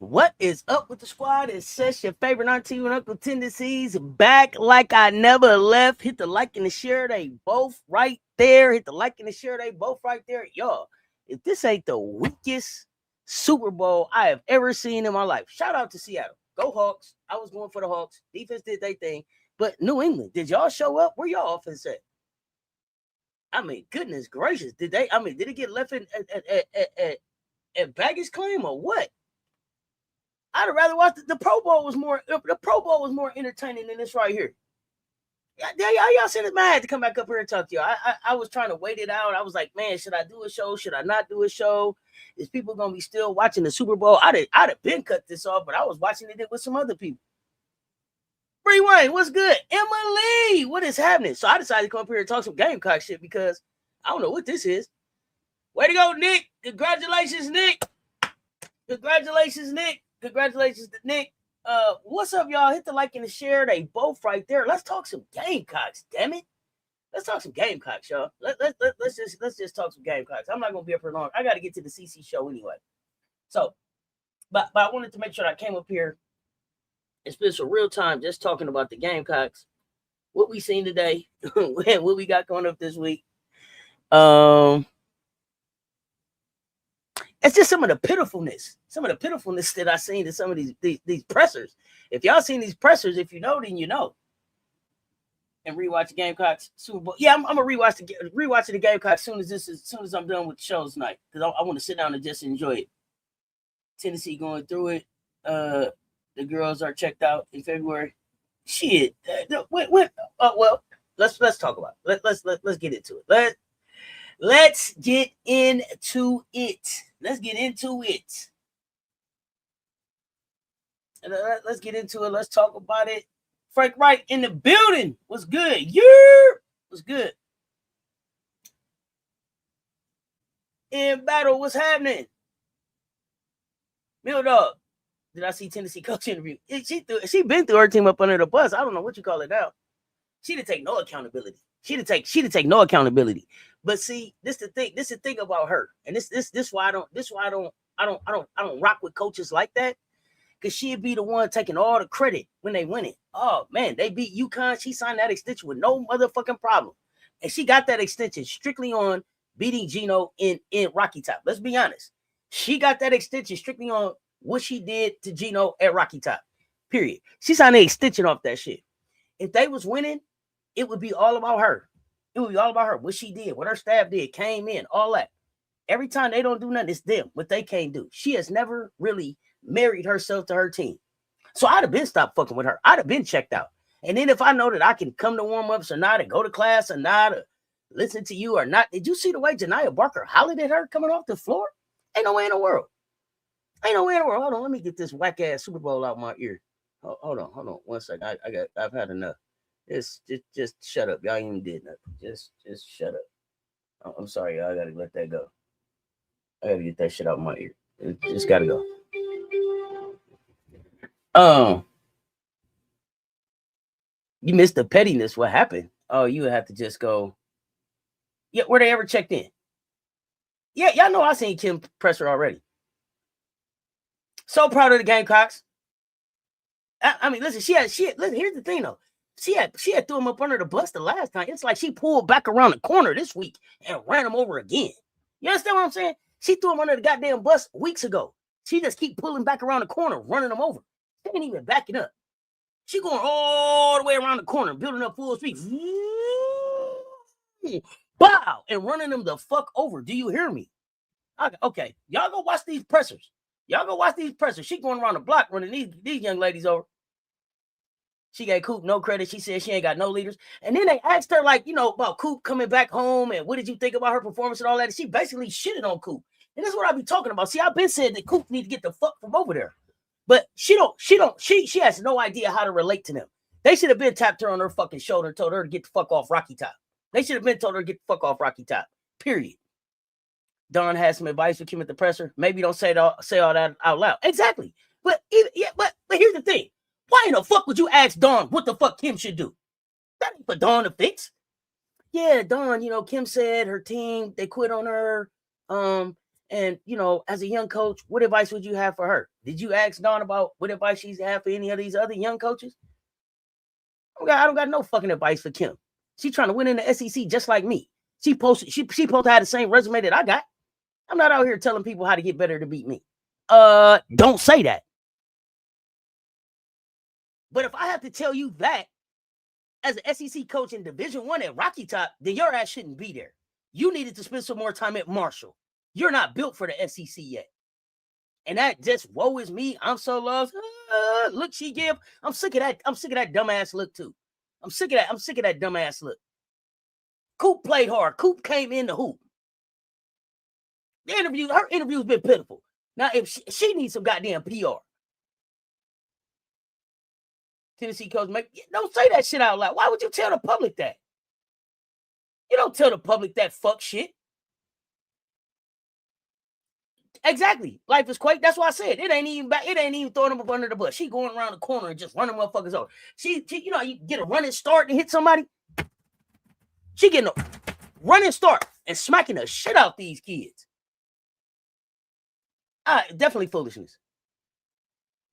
What is up with the squad? It's Cess, your favorite auntie and uncle tendencies, back like I never left. Hit the like and the share, they both right there. Hit the like and the share, they both right there. Y'all, if this ain't the weakest Super Bowl I have ever seen in my life, shout out to Seattle. Go Hawks. I was going for the Hawks. Defense did their thing. But New England, did y'all show up? Where y'all offense at? I mean, goodness gracious. Did it get left at baggage claim or what? I'd have rather watched the Pro Bowl was more entertaining than this right here. Y'all seen it, man. I had to come back up here and talk to y'all. I was trying to wait it out. I was like, man, should I do a show? Should I not do a show? Is people gonna be still watching the Super Bowl? I'd have been cut this off, but I was watching it with some other people. Free Wayne, what's good? Emily, what is happening? So I decided to come up here and talk some Gamecock shit because I don't know what this is. Way to go, Nick. Congratulations, Nick. Congratulations, Nick. Congratulations to Nick. What's up, y'all? Hit the like and the share. They both right there. Let's talk some Gamecocks, damn it. Let's talk some Gamecocks, y'all. Let's just talk some Gamecocks. I'm not gonna be up for long. I gotta get to the CC show anyway. So, but I wanted to make sure that I came up here and spend some real time just talking about the Gamecocks, what we seen today, what we got going up this week. It's just some of the pitifulness that I seen in some of these pressers. If y'all seen these pressers, if you know, then you know. And rewatch the Gamecocks Super Bowl. Yeah, I'm gonna rewatch the Gamecocks as soon as I'm done with the show tonight, because I want to sit down and just enjoy it. Tennessee going through it. The girls are checked out in February. Shit. Well, let's talk about it. Let's get into it. Let's get into it. Let's get into it. Let's get into it. Let's talk about it. Frank Wright in the building. What's good? Yeah. What's good? In battle, what's happening? Mill Dog. Did I see Tennessee coach interview? She been through her team up under the bus. I don't know what you call it now. She didn't take no accountability. She didn't take no accountability. But see, this the thing about her. And this why I don't rock with coaches like that. Because she'd be the one taking all the credit when they win it. Oh man, they beat UConn. She signed that extension with no motherfucking problem. And she got that extension strictly on beating Gino in Rocky Top. Let's be honest. She got that extension strictly on what she did to Gino at Rocky Top. Period. She signed an extension off that shit. If they was winning, it would be all about her. It would be all about her. What she did, what her staff did, came in, all that. Every time they don't do nothing, it's them, what they can't do. She has never really married herself to her team. So I'd have been stopped fucking with her. I'd have been checked out. And then if I know that I can come to warm-ups or not, and go to class or not, or listen to you or not, did you see the way Janiah Barker hollered at her coming off the floor? Ain't no way in the world. Ain't no way in the world. Hold on, let me get this whack-ass Super Bowl out my ear. Hold on. 1 second. I've had enough. Just shut up. Y'all ain't even did nothing. Just shut up. I'm sorry, y'all. I gotta let that go. I gotta get that shit out my ear. It just gotta go. You missed the pettiness. What happened? Oh, you would have to just go. Yeah, were they ever checked in? Yeah, y'all know I seen Kim presser already. So proud of the Gamecocks. I mean, listen, listen, here's the thing though. She had threw him up under the bus the last time. It's like she pulled back around the corner this week and ran him over again. You understand what I'm saying? She threw him under the goddamn bus weeks ago. She just keep pulling back around the corner, running him over. She ain't even backing up. She going all the way around the corner, building up full speed. Bow! And running them the fuck over. Do you hear me? Okay, y'all go watch these pressers. Y'all go watch these pressers. She going around the block running these young ladies over. She gave Coop no credit. She said she ain't got no leaders. And then they asked her, like, about Coop coming back home and what did you think about her performance and all that. And she basically shitted on Coop. And that's what I be talking about. See, I've been saying that Coop need to get the fuck from over there. But she has no idea how to relate to them. They should have been tapped her on her fucking shoulder and told her to get the fuck off Rocky Top. They should have been told her to get the fuck off Rocky Top. Period. Dawn has some advice for Kim at the presser. Maybe don't say all that out loud. Exactly. But here's the thing. Why in the fuck would you ask Dawn what the fuck Kim should do? That ain't for Dawn to fix. Yeah, Dawn, Kim said her team, they quit on her. And, as a young coach, what advice would you have for her? Did you ask Dawn about what advice she's had for any of these other young coaches? I don't got no fucking advice for Kim. She's trying to win in the SEC just like me. She supposed to have the same resume that I got. I'm not out here telling people how to get better to beat me. Don't say that. But if I have to tell you that as an SEC coach in Division I at Rocky Top, then your ass shouldn't be there. You needed to spend some more time at Marshall. You're not built for the SEC yet. And that just, woe is me. I'm so lost. Look she give. I'm sick of that. I'm sick of that dumbass look too. I'm sick of that dumbass look. Coop played hard. Coop came in the hoop. Her interview's been pitiful. Now, if she needs some goddamn PR. Tennessee coach, don't say that shit out loud. Why would you tell the public that? You don't tell the public that fuck shit. Exactly. Life is quake. That's why I said it ain't even throwing them up under the bus. She going around the corner and just running motherfuckers over. She you get a running start and hit somebody. She getting a running start and smacking the shit out these kids. Definitely foolishness.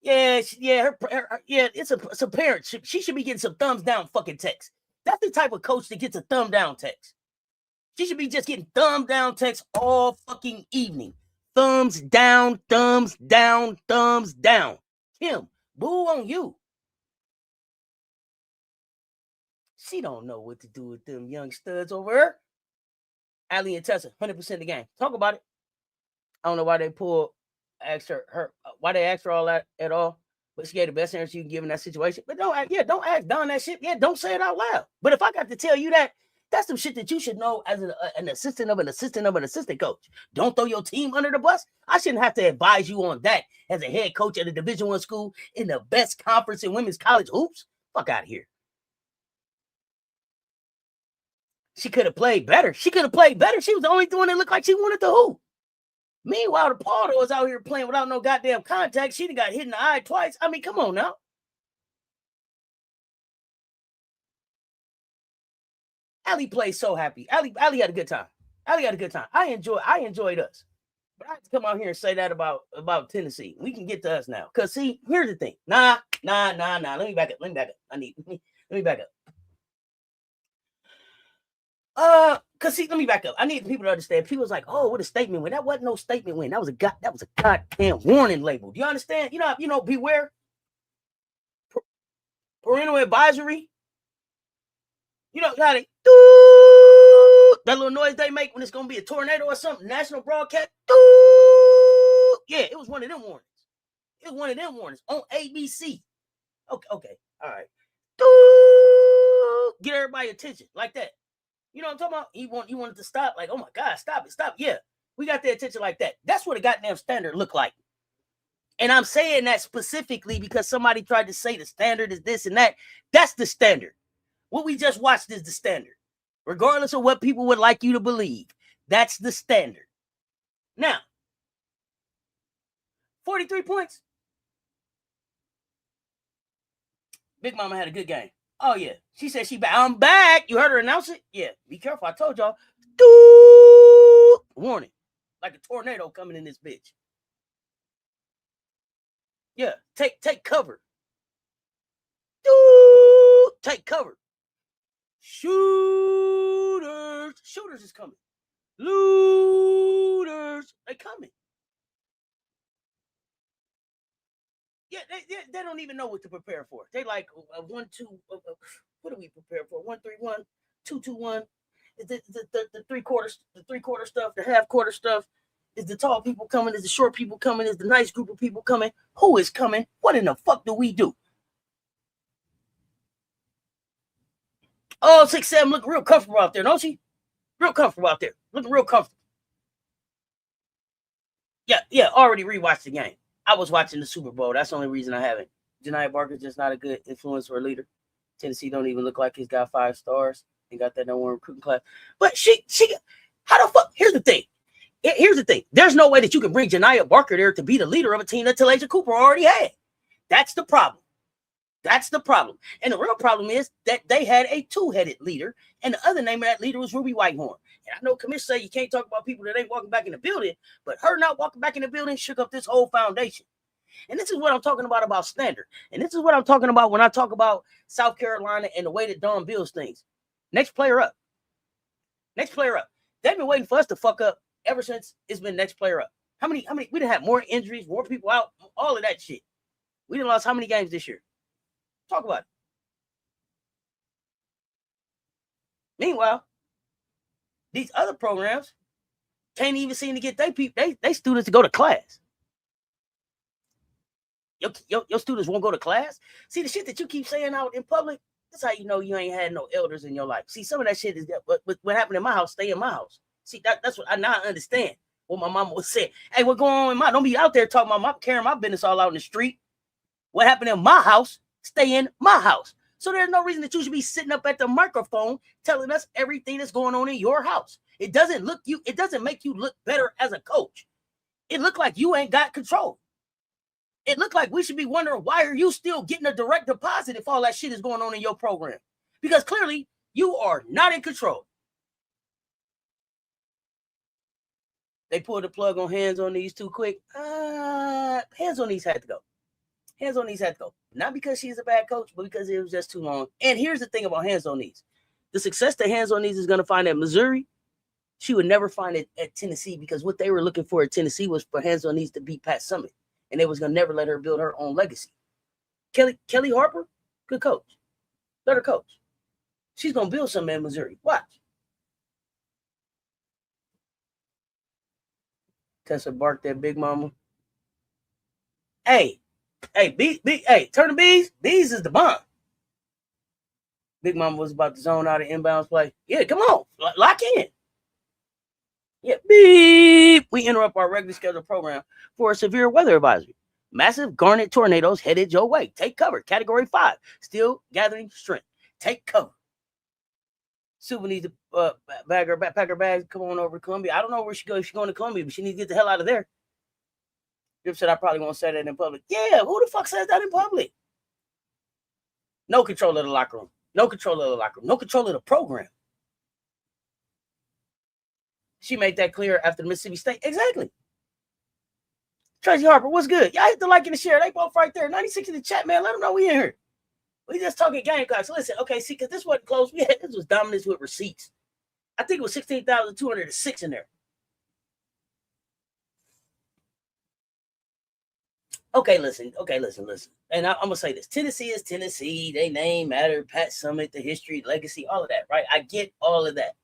Yeah, it's a parent. She should be getting some thumbs down fucking text. That's the type of coach that gets a thumb down text. She should be just getting thumb down text all fucking evening. Thumbs down, thumbs down, thumbs down. Kim, boo on you. She don't know what to do with them young studs over her. Allie and Tessa, 100% the game. Talk about it. I don't know why they asked her why they asked her all that at all, but she gave the best answer you can give in that situation. But don't ask Don that shit. Yeah, don't say it out loud. But if I got to tell you that, that's some shit that you should know as an assistant of an assistant of an assistant coach. Don't throw your team under the bus. I shouldn't have to advise you on that as a head coach at a Division I school in the best conference in women's college hoops. Fuck out of here. She could have played better. She was the only one that looked like she wanted to hoop. Meanwhile, the Pardo is out here playing without no goddamn contact. She done got hit in the eye twice. I mean, come on now. Allie plays so happy. Allie had a good time. I enjoyed us. But I have to come out here and say that about Tennessee. We can get to us now. Because, see, here's the thing. Nah. Let me back up. Let me back up. Let me back up. I need people to understand. People's like, oh, what a statement win. That wasn't no statement win. That was a goddamn warning label. Do you understand? Beware. Parental advisory. You know how they that little noise they make when it's gonna be a tornado or something. National broadcast. Yeah, it was one of them warnings. On ABC. Okay. All right. Get everybody attention like that. You know what I'm talking about? You wanted to stop, like, oh my God, stop it. Yeah, we got their attention like that. That's what a goddamn standard look like. And I'm saying that specifically because somebody tried to say the standard is this and that. That's the standard. What we just watched is the standard. Regardless of what people would like you to believe, that's the standard. Now, 43 points. Big Mama had a good game. Oh, yeah. She said I'm back. You heard her announce it? Yeah. Be careful. I told y'all. Warning, like a tornado coming in this bitch. Yeah, take cover. Take cover. Shooters is coming. Looters, they coming. Yeah, they don't even know what to prepare for. They like 1, 2. What do we prepare for? 1, 3, 1, 2, 2, 1. Is the 3/4 stuff, the half-quarter stuff? Is the tall people coming? Is the short people coming? Is the nice group of people coming? Who is coming? What in the fuck do we do? Oh, 6-7 looking real comfortable out there, don't she? Real comfortable out there. Looking real comfortable. Yeah, already rewatched the game. I was watching the Super Bowl. That's the only reason I haven't. Janiah Barker's just not a good influence or leader. Tennessee don't even look like he's got 5 stars. He got that #1 recruiting class. But she, how the fuck? Here's the thing. There's no way that you can bring Janiah Barker there to be the leader of a team that Talasia Cooper already had. That's the problem. And the real problem is that they had a 2-headed leader, and the other name of that leader was Ruby Whitehorn. And I know Commissioner say you can't talk about people that ain't walking back in the building, but her not walking back in the building shook up this whole foundation. And this is what I'm talking about standard. And this is what I'm talking about when I talk about South Carolina and the way that Dawn builds things. Next player up. They've been waiting for us to fuck up ever since it's been next player up. How many? We didn't have more injuries, more people out, all of that shit. We didn't lost how many games this year? Talk about it. Meanwhile, these other programs can't even seem to get they students to go to class. Your students won't go to class. See, the shit that you keep saying out in public, that's how you know you ain't had no elders in your life. See, some of that shit is what happened in my house, stay in my house. See, that's what I now understand what my mama was saying. Hey, what's going on in my, don't be out there talking about carrying my business all out in the street. What happened in my house, stay in my house. So there's no reason that you should be sitting up at the microphone telling us everything that's going on in your house. It doesn't make you look better as a coach. It look like you ain't got control. It looked like we should be wondering, why are you still getting a direct deposit if all that shit is going on in your program? Because clearly you are not in control. They pulled the plug on hands on these too quick. Hands on these had to go. Not because she's a bad coach, but because it was just too long. And here's the thing about hands on these. The success that hands on these is going to find at Missouri, she would never find it at Tennessee, because what they were looking for at Tennessee was for hands on these to beat Pat Summitt. And they was going to never let her build her own legacy. Kelly Harper, good coach. Let her coach. She's going to build something in Missouri. Watch. Tessa barked that big mama. Hey, turn the bees. Bees is the bomb. Big mama was about to zone out of inbounds play. Yeah, come on. Lock in. Yeah, beep. We interrupt our regularly scheduled program for a severe weather advisory. Massive garnet tornadoes headed your way. Take cover. Category 5. Still gathering strength. Take cover. Suva needs to pack her bags, come on over to Columbia. I don't know where she goes. She's going to Columbia, but she needs to get the hell out of there. Grip said I probably won't say that in public. Yeah, who the fuck says that in public? No control of the locker room. No control of the program. She made that clear after the Mississippi State. Exactly. Tracy Harper, what's good? Y'all hit the like and the share. They both right there. 96 in the chat, man. Let them know we in here. We just talking Gamecocks. Listen, okay, see, because this wasn't close. This was dominance with receipts. I think it was 16,206 in there. Okay, listen. And I'm going to say this. Tennessee is Tennessee. They name matter, Pat Summitt, the history, legacy, all of that, right? I get all of that.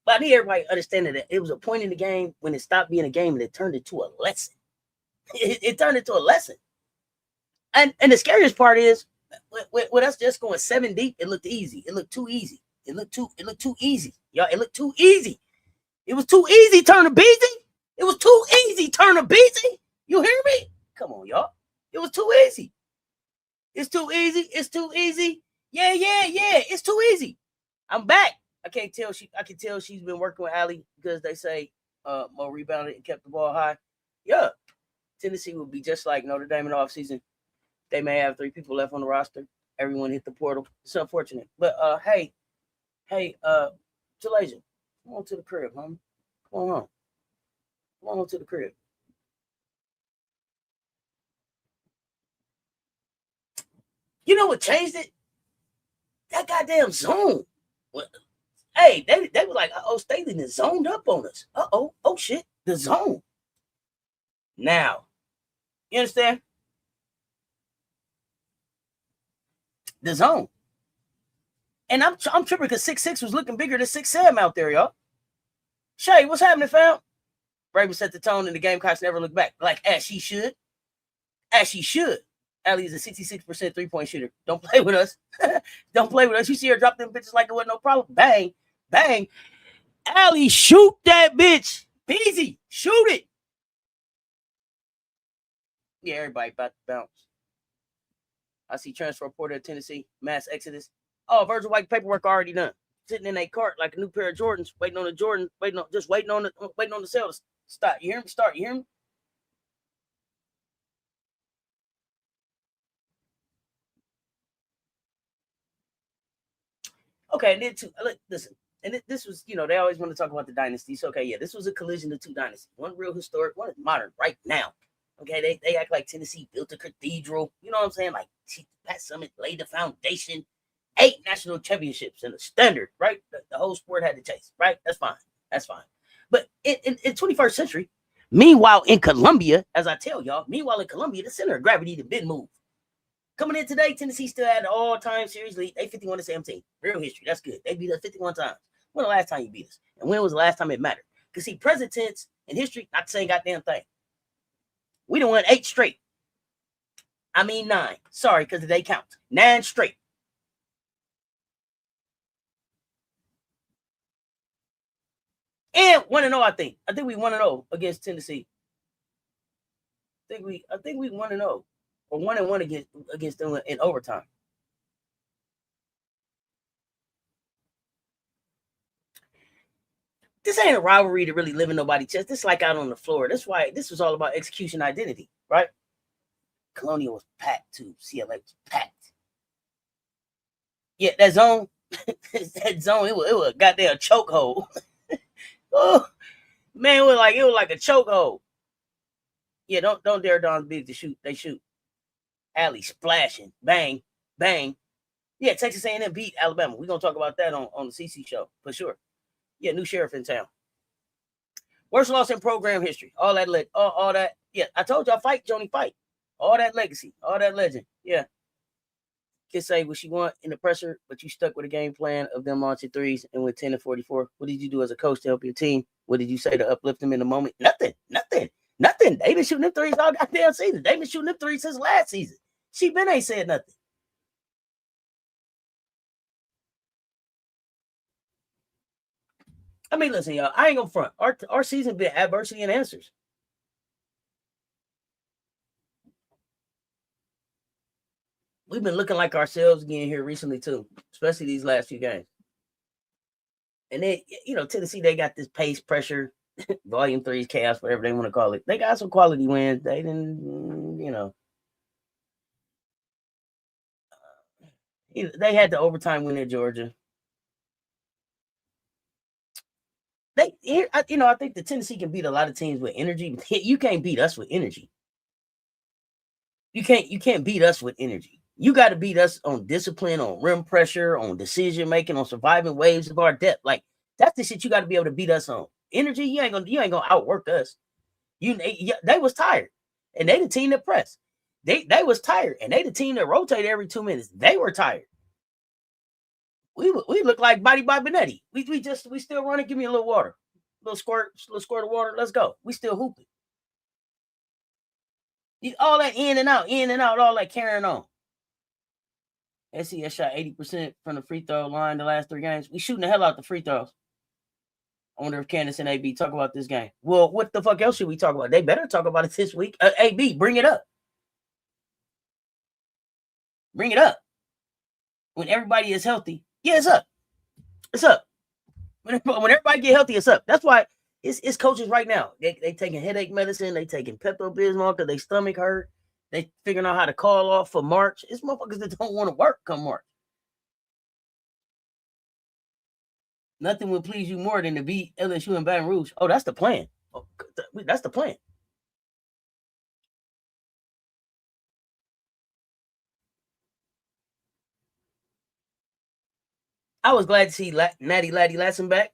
But I need everybody understanding that it was a point in the game when it stopped being a game and it turned into a lesson. It turned into a lesson. And the scariest part is, with us just going 7 deep, it looked easy. It looked too easy. It looked too easy. Y'all, it looked too easy. It was too easy, turn a beezy. It was too easy, turn a beezy. You hear me? Come on, y'all. It was too easy. It's too easy. Yeah. It's too easy. I'm back. I can tell she's been working with Allie, because they say Mo rebounded and kept the ball high. Yeah. Tennessee will be just like Notre Dame in the offseason. They may have 3 people left on the roster. Everyone hit the portal. It's unfortunate. But hey, Jalasia, come on to the crib, homie. Come on home. Come on to the crib. You know what changed it? That goddamn zone. Hey, they were like, oh, Staley is zoned up on us. Oh shit, the zone. Now, you understand? The zone. And I'm tripping because 6'6" was looking bigger than 6'7" out there, y'all. Shay, what's happening, fam? Raven set the tone and the Gamecocks never look back. Like, as she should. As she should. Allie is a 66% 3-point shooter. Don't play with us. Don't play with us. You see her drop them bitches like it wasn't no problem. Bang. Bang. Allie, shoot that bitch. Peasy. Shoot it. Yeah, everybody about to bounce. I see transfer portal at Tennessee. Mass exodus. Oh, Virgil White paperwork already done. Sitting in a cart like a new pair of Jordans, waiting on the Jordan, waiting on the sale to start. You hear me? Start. You hear me? Okay, and then too, listen, and this was, they always want to talk about the dynasties. Okay, yeah, this was a collision of 2 dynasties. One real historic, one is modern right now. Okay, they act like Tennessee built a cathedral. You know what I'm saying? Like Pat Summitt laid the foundation, 8 national championships and the standard, right? The whole sport had to chase, right? That's fine. That's fine. But in 21st century, meanwhile in Columbia, as I tell y'all, the center of gravity had been moved. Coming in today, Tennessee still had the all-time series lead. They 51-17. Real history. That's good. They beat us 51 times. When the last time you beat us? And when was the last time it mattered? Because see, present tense in history, not the same goddamn thing. We done won 8 straight. I mean 9. Sorry, because they count. 9 straight. And 1-0, I think. I think we 1-0 against Tennessee. I think we 1-0. Or 1-1 against them in overtime. This ain't a rivalry to really live in nobody's chest. This is like out on the floor. That's why this was all about execution identity, right? Colonial was packed too. CLA was packed. Yeah, that zone, it was a goddamn chokehold. Oh man, it was like a chokehold. Yeah, don't dare Dawn Big to shoot. They shoot. Allie splashing, bang, bang. Yeah, Texas A&M beat Alabama. We're gonna talk about that on the CC show for sure. Yeah, new sheriff in town. Worst loss in program history. All that. Yeah, I told y'all, fight, Joni, fight. All that legacy, all that legend. Yeah. Can say what she want in the pressure, but you stuck with a game plan of them launching threes and went 10-44. What did you do as a coach to help your team? What did you say to uplift them in the moment? Nothing. They been shooting them threes all goddamn season. They been shooting them threes since last season. She been ain't said nothing. I mean, listen, y'all, I ain't gonna front. Our season been adversity and answers. We've been looking like ourselves again here recently too, especially these last few games. And then, Tennessee, they got this pace pressure, volume 3's chaos, whatever they want to call it. They got some quality wins. They didn't, they had the overtime win at Georgia. I think the Tennessee can beat a lot of teams with energy, but you can't beat us with energy. You can't beat us with energy. You got to beat us on discipline, on rim pressure, on decision making, on surviving waves of our depth. Like that's the shit you got to be able to beat us on. Energy, you ain't gonna outwork us. They was tired, and they the team that pressed. They was tired, and they the team that rotated every 2 minutes. They were tired. We look like Body by Benetti. We still running. Give me a little water, little squirt of water. Let's go. We still hooping. All that in and out, all that carrying on. SES shot 80% from the free throw line the last 3 games. We shooting the hell out the free throws. I wonder if Candace and AB talk about this game. Well, what the fuck else should we talk about? They better talk about it this week. AB, bring it up. Bring it up. When everybody is healthy, yeah, it's up. It's up. When everybody get healthy, it's up. That's why it's coaches right now. They taking headache medicine. They taking Pepto-Bismol because they stomach hurt. They figuring out how to call off for March. It's motherfuckers that don't want to work come March. Nothing would please you more than to beat LSU and Baton Rouge. Oh, that's the plan. Oh, that's the plan. I was glad to see Natty Laddie Latson back.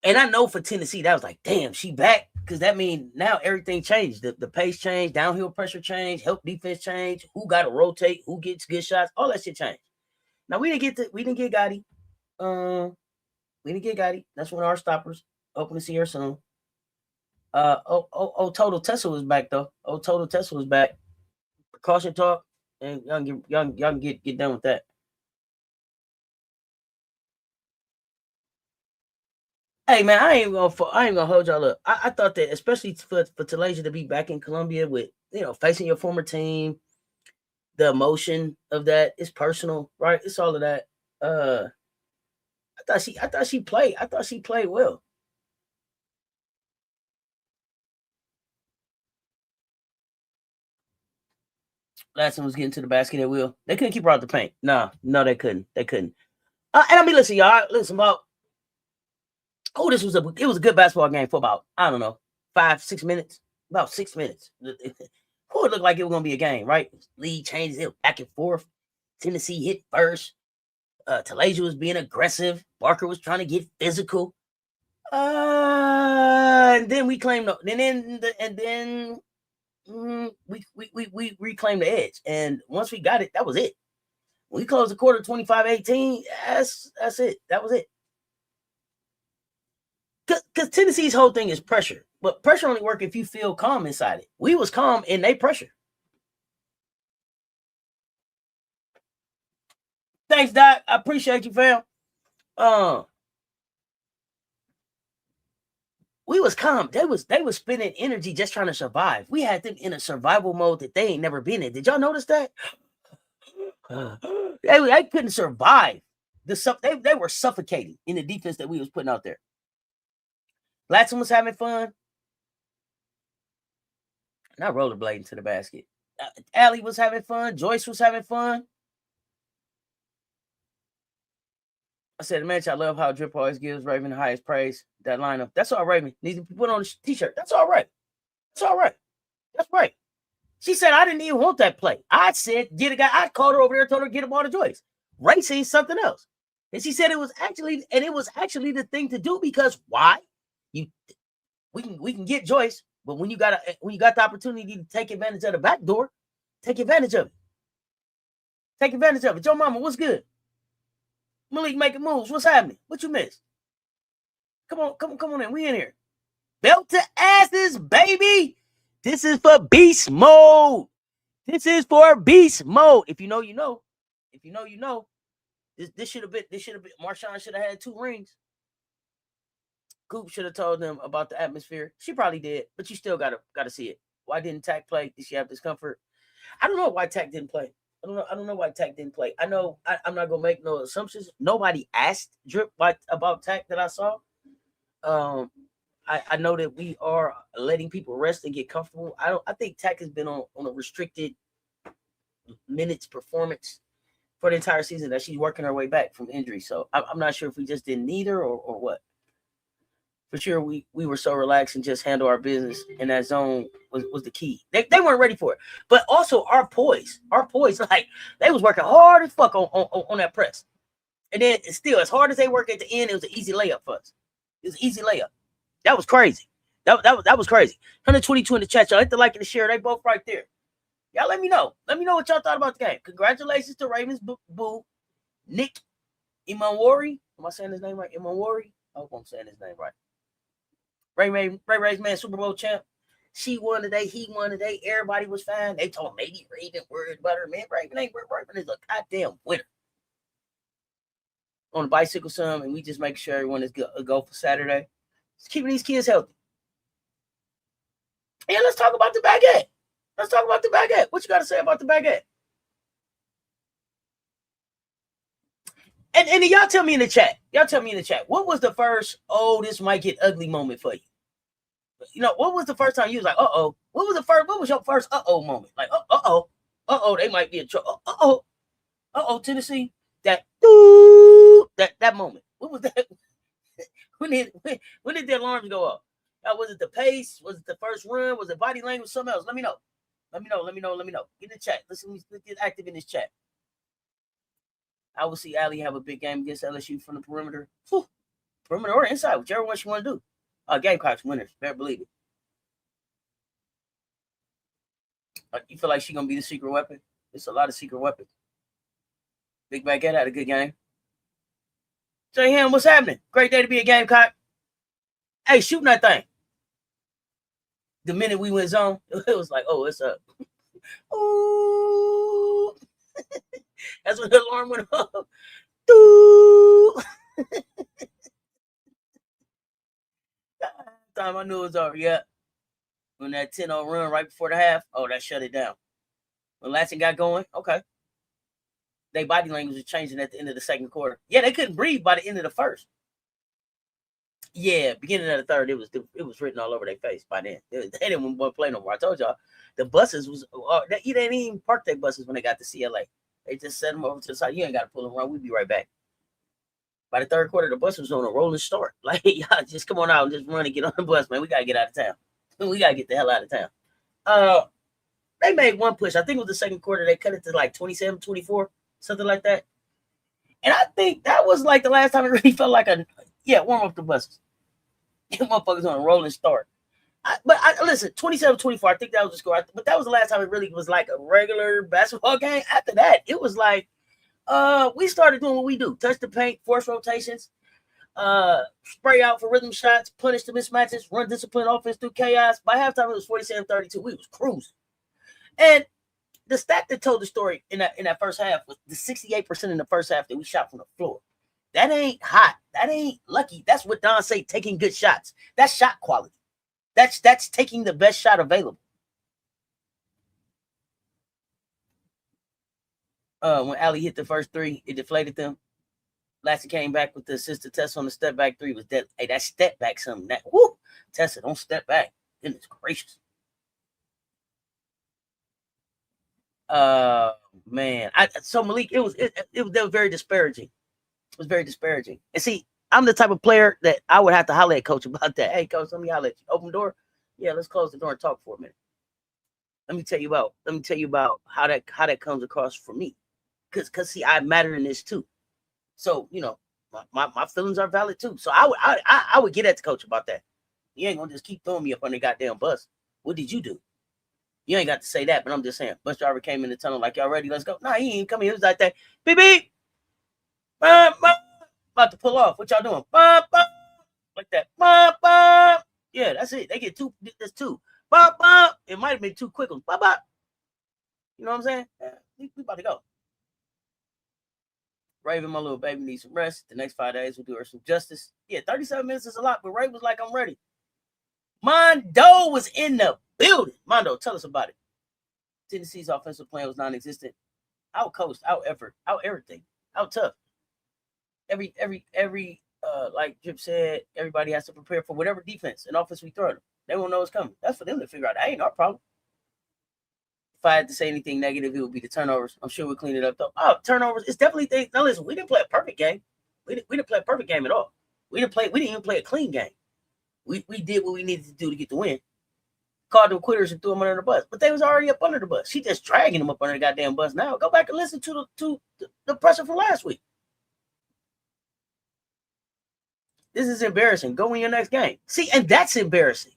And I know for Tennessee, that was like, damn, she back. Because that means now everything changed. The pace changed, downhill pressure changed, help defense changed, who got to rotate, who gets good shots, all that shit changed. Now we didn't get Gotti. We didn't get Gotti. That's one of our stoppers. Hoping to see her soon. Total Tesla was back though. Total Tesla was back. Precaution talk, and y'all can get done with that. Hey man, I ain't gonna hold y'all up. I thought that especially for Talasia to be back in Columbia with facing your former team, the emotion of that is personal, right? It's all of that. I thought she played well. Latson was getting to the basket at will. They couldn't keep her out the paint. No, they couldn't. And I mean, listen, y'all. Listen about. Oh, it was a good basketball game for about, I don't know, 5-6 minutes. About 6 minutes. It looked like it was gonna be a game, right? Lead changes it back and forth. Tennessee hit first. Talasia was being aggressive. Barker was trying to get physical. And then we claimed we reclaimed the edge. And once we got it, that was it. When we closed the quarter 25-18, that's it. That was it. Because Tennessee's whole thing is pressure. But pressure only works if you feel calm inside it. We was calm in they pressure. Thanks, Doc. I appreciate you, fam. We was calm. They was spending energy just trying to survive. We had them in a survival mode that they ain't never been in. Did y'all notice that? They couldn't survive. They were suffocating in the defense that we was putting out there. Latson was having fun. Not rollerblading to the basket. Allie was having fun. Joyce was having fun. I said, man, I love how Drip always gives Raven the highest praise. That lineup. That's all right. Needs to be put on a t-shirt. That's all right. That's all right. That's right. She said, I didn't even want that play. I said, get a guy. I called her over there, told her, get him on to Joyce. Ray seen something else. And she said it was actually the thing to do because why? We can get Joyce, but when you got the opportunity to take advantage of the back door, take advantage of it. Take advantage of it. Joe Mama, what's good? Malik making moves. What's happening? What you missed? Come on in. We in here. Belt to asses, baby. This is for beast mode. This is for beast mode. If you know, you know. If you know, you know. This should have been. Marshawn should have had 2 rings. Coop should have told them about the atmosphere. She probably did, but you still gotta see it. Why didn't Tack play? Did she have discomfort? I don't know why Tack didn't play. I don't know why Tack didn't play. I know I'm not gonna make no assumptions. Nobody asked Drip about Tack that I saw. I know that we are letting people rest and get comfortable. I think Tack has been on a restricted minutes performance for the entire season that she's working her way back from injury. So I'm not sure if we just didn't need her or what. For sure, we were so relaxed and just handle our business, and that zone was the key. They weren't ready for it, but also our poise, like they was working hard as fuck on that press, and then still as hard as they work at the end, it was an easy layup for us. It was an easy layup. That was crazy. That was crazy. 122 in the chat, y'all. Hit the like and the share. They both right there. Y'all let me know. Let me know what y'all thought about the game. Congratulations to Ravens Boo, Nick Imanwari. Am I saying his name right? Imanwari. I hope I'm saying his name right. Ray's man, Super Bowl champ. She won today. He won today. Everybody was fine. They told maybe Raven worried about her. Man, Raven is a goddamn winner. On the bicycle some, and we just make sure everyone is good go for Saturday. Just keeping these kids healthy. And let's talk about the baguette. What you got to say about the baguette? And y'all tell me in the chat. What was the first, this might get ugly moment for you? You know, what was the first time you was like, what What was your first moment? Like, they might be in trouble. Tennessee. That moment. What was that? when did the alarms go off? Was it the pace? Was it the first run? Was it body language? Something else? Let me know. Get in the chat. Let's get active in this chat. I will see Allie have a big game against LSU from the perimeter. Whew. Perimeter or inside, whichever one she want to do. Gamecocks winners. Better believe it. You feel like she's going to be the secret weapon? It's a lot of secret weapons. Big Baguette had a good game. Say him, what's happening? Great day to be a Gamecock. Hey, shooting that thing. The minute we went zone, it was like, oh, it's up. Ooh. That's when the alarm went off. Time I knew it was over. Yeah. When that 10-0 run right before the half, that shut it down. When Latson got going, okay. Their body language was changing at the end of the second quarter. Yeah, they couldn't breathe by the end of the first. Yeah, beginning of the third, it was written all over their face by then. They didn't want to play no more. I told y'all, the buses was they didn't even park their buses when they got to CLA. They just set them over to the side. You ain't got to pull them around. We'll be right back. By the third quarter, the bus was on a rolling start. Like, y'all just come on out and just run and get on the bus, man. We got to get out of town. We got to get the hell out of town. They made one push. I think it was the second quarter. They cut it to like 27, 24, something like that. And I think that was like the last time it really felt like warm up the buses. Motherfuckers on a rolling start. Listen, 27-24, I think that was the score. But that was the last time it really was like a regular basketball game. After that, it was like, we started doing what we do. Touch the paint, force rotations, spray out for rhythm shots, punish the mismatches, run discipline offense through chaos. By halftime, it was 47-32. We was cruising. And the stat that told the story in that first half was the 68% in the first half that we shot from the floor. That ain't hot. That ain't lucky. That's what Dawn say, taking good shots. That's shot quality. That's taking the best shot available. When Allie hit the first three, it deflated them. Latson came back with the assist to Tessa on the step back three. Was that? Hey, that step back something. That Tessa, don't step back. Goodness gracious. Man. So Malik, it was very disparaging. It was very disparaging. And see, I'm the type of player that I would have to holler at coach about that. Hey, coach, let me holler at you. Open door. Yeah, let's close the door and talk for a minute. Let me tell you about how that comes across for me. Cause see, I matter in this too. So, my feelings are valid too. So I would get at the coach about that. You ain't gonna just keep throwing me up on the goddamn bus. What did you do? You ain't got to say that, but I'm just saying. Bus driver came in the tunnel like, y'all ready? Let's go. Nah, he ain't coming. He was like that. Beep, beep. About to pull off. What y'all doing? Like that. Yeah, that's it. They get two. That's two. It might have been too quick. You know what I'm saying? Yeah, we about to go. Raven, my little baby, needs some rest. The next 5 days, we'll do her some justice. Yeah, 37 minutes is a lot, but Ray was like, I'm ready. Mondo was in the building. Mondo, tell us about it. Tennessee's offensive plan was non-existent. Out coached, out effort, out everything, out tough. Every like Drip said, everybody has to prepare for whatever defense and offense we throw them. They won't know what's coming. That's for them to figure out. That ain't our problem. If I had to say anything negative, it would be the turnovers. I'm sure we'll clean it up though. Turnovers. It's definitely things. Now listen, we didn't play a perfect game. We didn't play a perfect game at all. We didn't even play a clean game. We did what we needed to do to get the win. Called them quitters and threw them under the bus. But they was already up under the bus. She just dragging them up under the goddamn bus now. Go back and listen to the pressure from last week. This is embarrassing. Go win your next game. See, and that's embarrassing.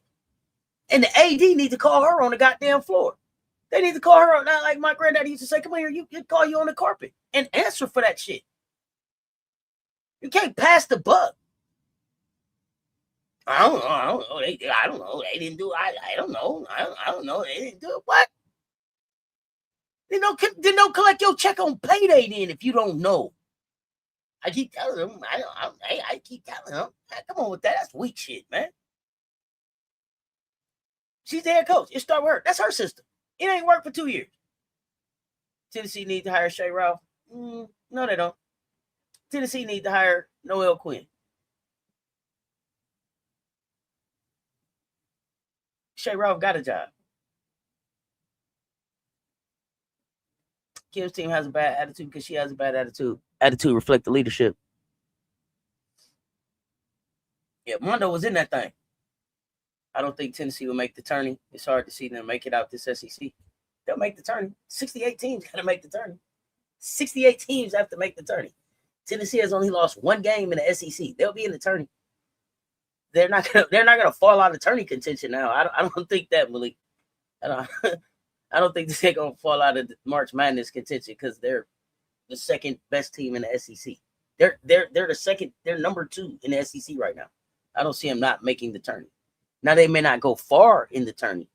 And the AD need to call her on the goddamn floor. They need to call her on. Like my granddaddy used to say, come here, you call you on the carpet and answer for that shit. You can't pass the buck. I don't know. I don't know. They didn't do it. I don't know. I don't know. They didn't do it. What? Then don't collect your check on payday then if you don't know. I keep telling them. I keep telling them. Come on with that. That's weak shit, man. She's the head coach. It start with her. That's her system. It ain't worked for 2 years. Tennessee need to hire Shay Ralph. No, they don't. Tennessee need to hire Noel Quinn. Shay Ralph got a job. Kim's team has a bad attitude because she has a bad attitude. Attitude reflect the leadership. Yeah, Mondo was in that thing. I don't think Tennessee will make the tourney. It's hard to see them make it out this SEC. They'll make the tourney. 68 teams got to make the tourney. 68 teams have to make the tourney. Tennessee has only lost one game in the SEC. They'll be in the tourney. They're not gonna fall out of tourney contention now. I don't think that, Malik. I don't think they're gonna fall out of March Madness contention because they're the second best team in the SEC. They're the second. They're number 2 in the SEC right now. I don't see them not making the tourney. Now they may not go far in the tourney,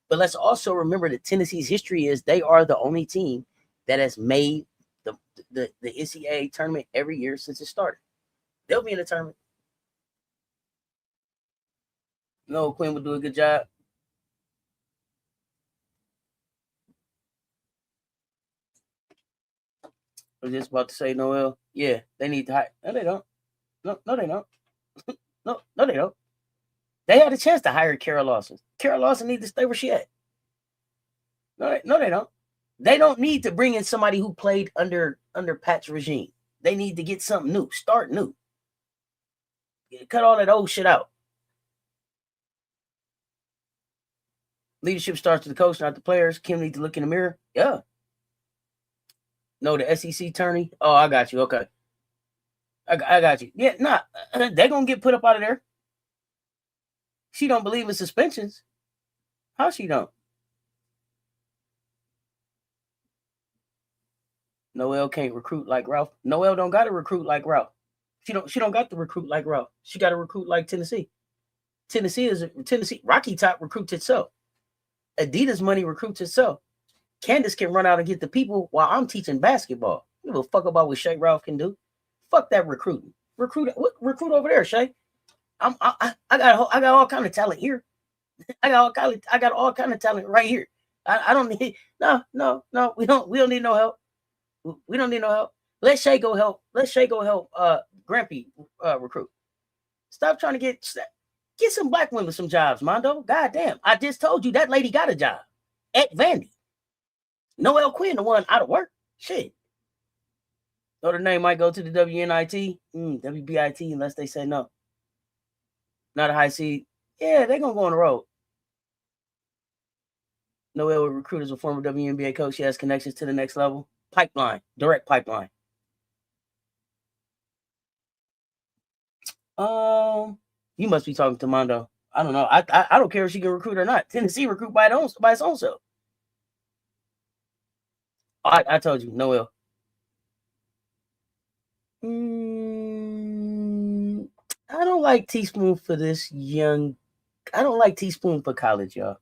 but let's also remember that Tennessee's history is they are the only team that has made the NCAA tournament every year since it started. They'll be in the tournament. No, Quinn will do a good job. I was just about to say, Noel. Yeah, they need to hire. No, they don't. No, they don't. no, they don't. They had a chance to hire Carol Lawson. Carol Lawson needs to stay where she at. No, they don't. They don't need to bring in somebody who played under Pat's regime. They need to get something new. Start new. Cut all that old shit out. Leadership starts with the coach, not the players. Kim needs to look in the mirror. Yeah. No, the SEC tourney. Oh, I got you. Okay. I got you. Yeah, nah. They're going to get put up out of there. She don't believe in suspensions. How she don't? Noel can't recruit like Ralph. Noel don't got to recruit like Ralph. She don't got to recruit like Ralph. She got to recruit like Tennessee. Tennessee. Rocky Top recruits itself. Adidas money recruits itself. Candace can run out and get the people while I'm teaching basketball. You give a fuck about what Shay Ralph can do. Fuck that recruiting. Recruit over there, Shay. I got all kind of talent here. I got all kind of talent right here. I don't need no. We don't need no help. We don't need no help. Let Shay go help. Grampy recruit. Stop trying to get some black women some jobs, Mondo. God damn. I just told you that lady got a job at Vandy. Noel Quinn, the one out of work. Shit. Notre Dame might go to the WNIT, WBIT, unless they say no. Not a high seed. Yeah, they're going to go on the road. Noel will recruit as a former WNBA coach. She has connections to the next level. Pipeline, direct pipeline. You must be talking to Mondo. I don't know. I don't care if she can recruit or not. Tennessee recruit by its own self. I told you, Noel. I don't like Teaspoon for this young. I don't like Teaspoon for college, y'all.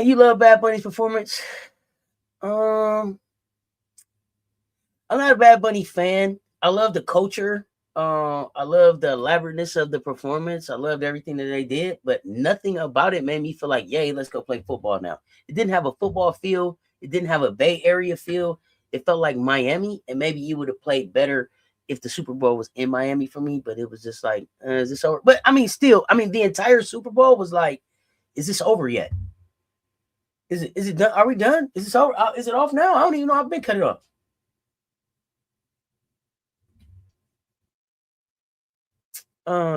You love Bad Bunny's performance. I'm not a Bad Bunny fan. I love the culture. I love the elaborateness of the performance. I loved everything that they did, but nothing about it made me feel like, yay, let's go play football now. It didn't have a football feel. It didn't have a Bay Area feel. It felt like Miami, and maybe you would have played better if the Super Bowl was in Miami for me, but it was just like, is this over? But I mean, the entire Super Bowl was like, is this over yet? Is it done? Are we done? Is this over? Is it off now? I don't even know. I've been cut it off.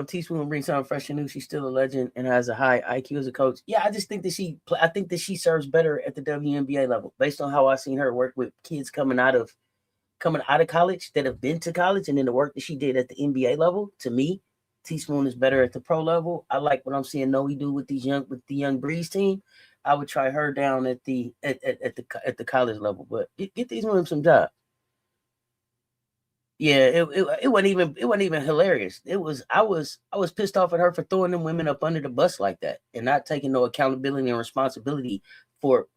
Teaspoon brings something fresh and new. She's still a legend and has a high IQ as a coach. Yeah, I just think that she serves better at the WNBA level based on how I've seen her work with kids coming out of college that have been to college, and then the work that she did at the NBA level. To me, Teaspoon is better at the pro level. I like what I'm seeing Noe do with the young Breeze team. I would try her down at the college level, but get these women some jobs. Yeah, it wasn't even hilarious. I was pissed off at her for throwing them women up under the bus like that and not taking no accountability and responsibility for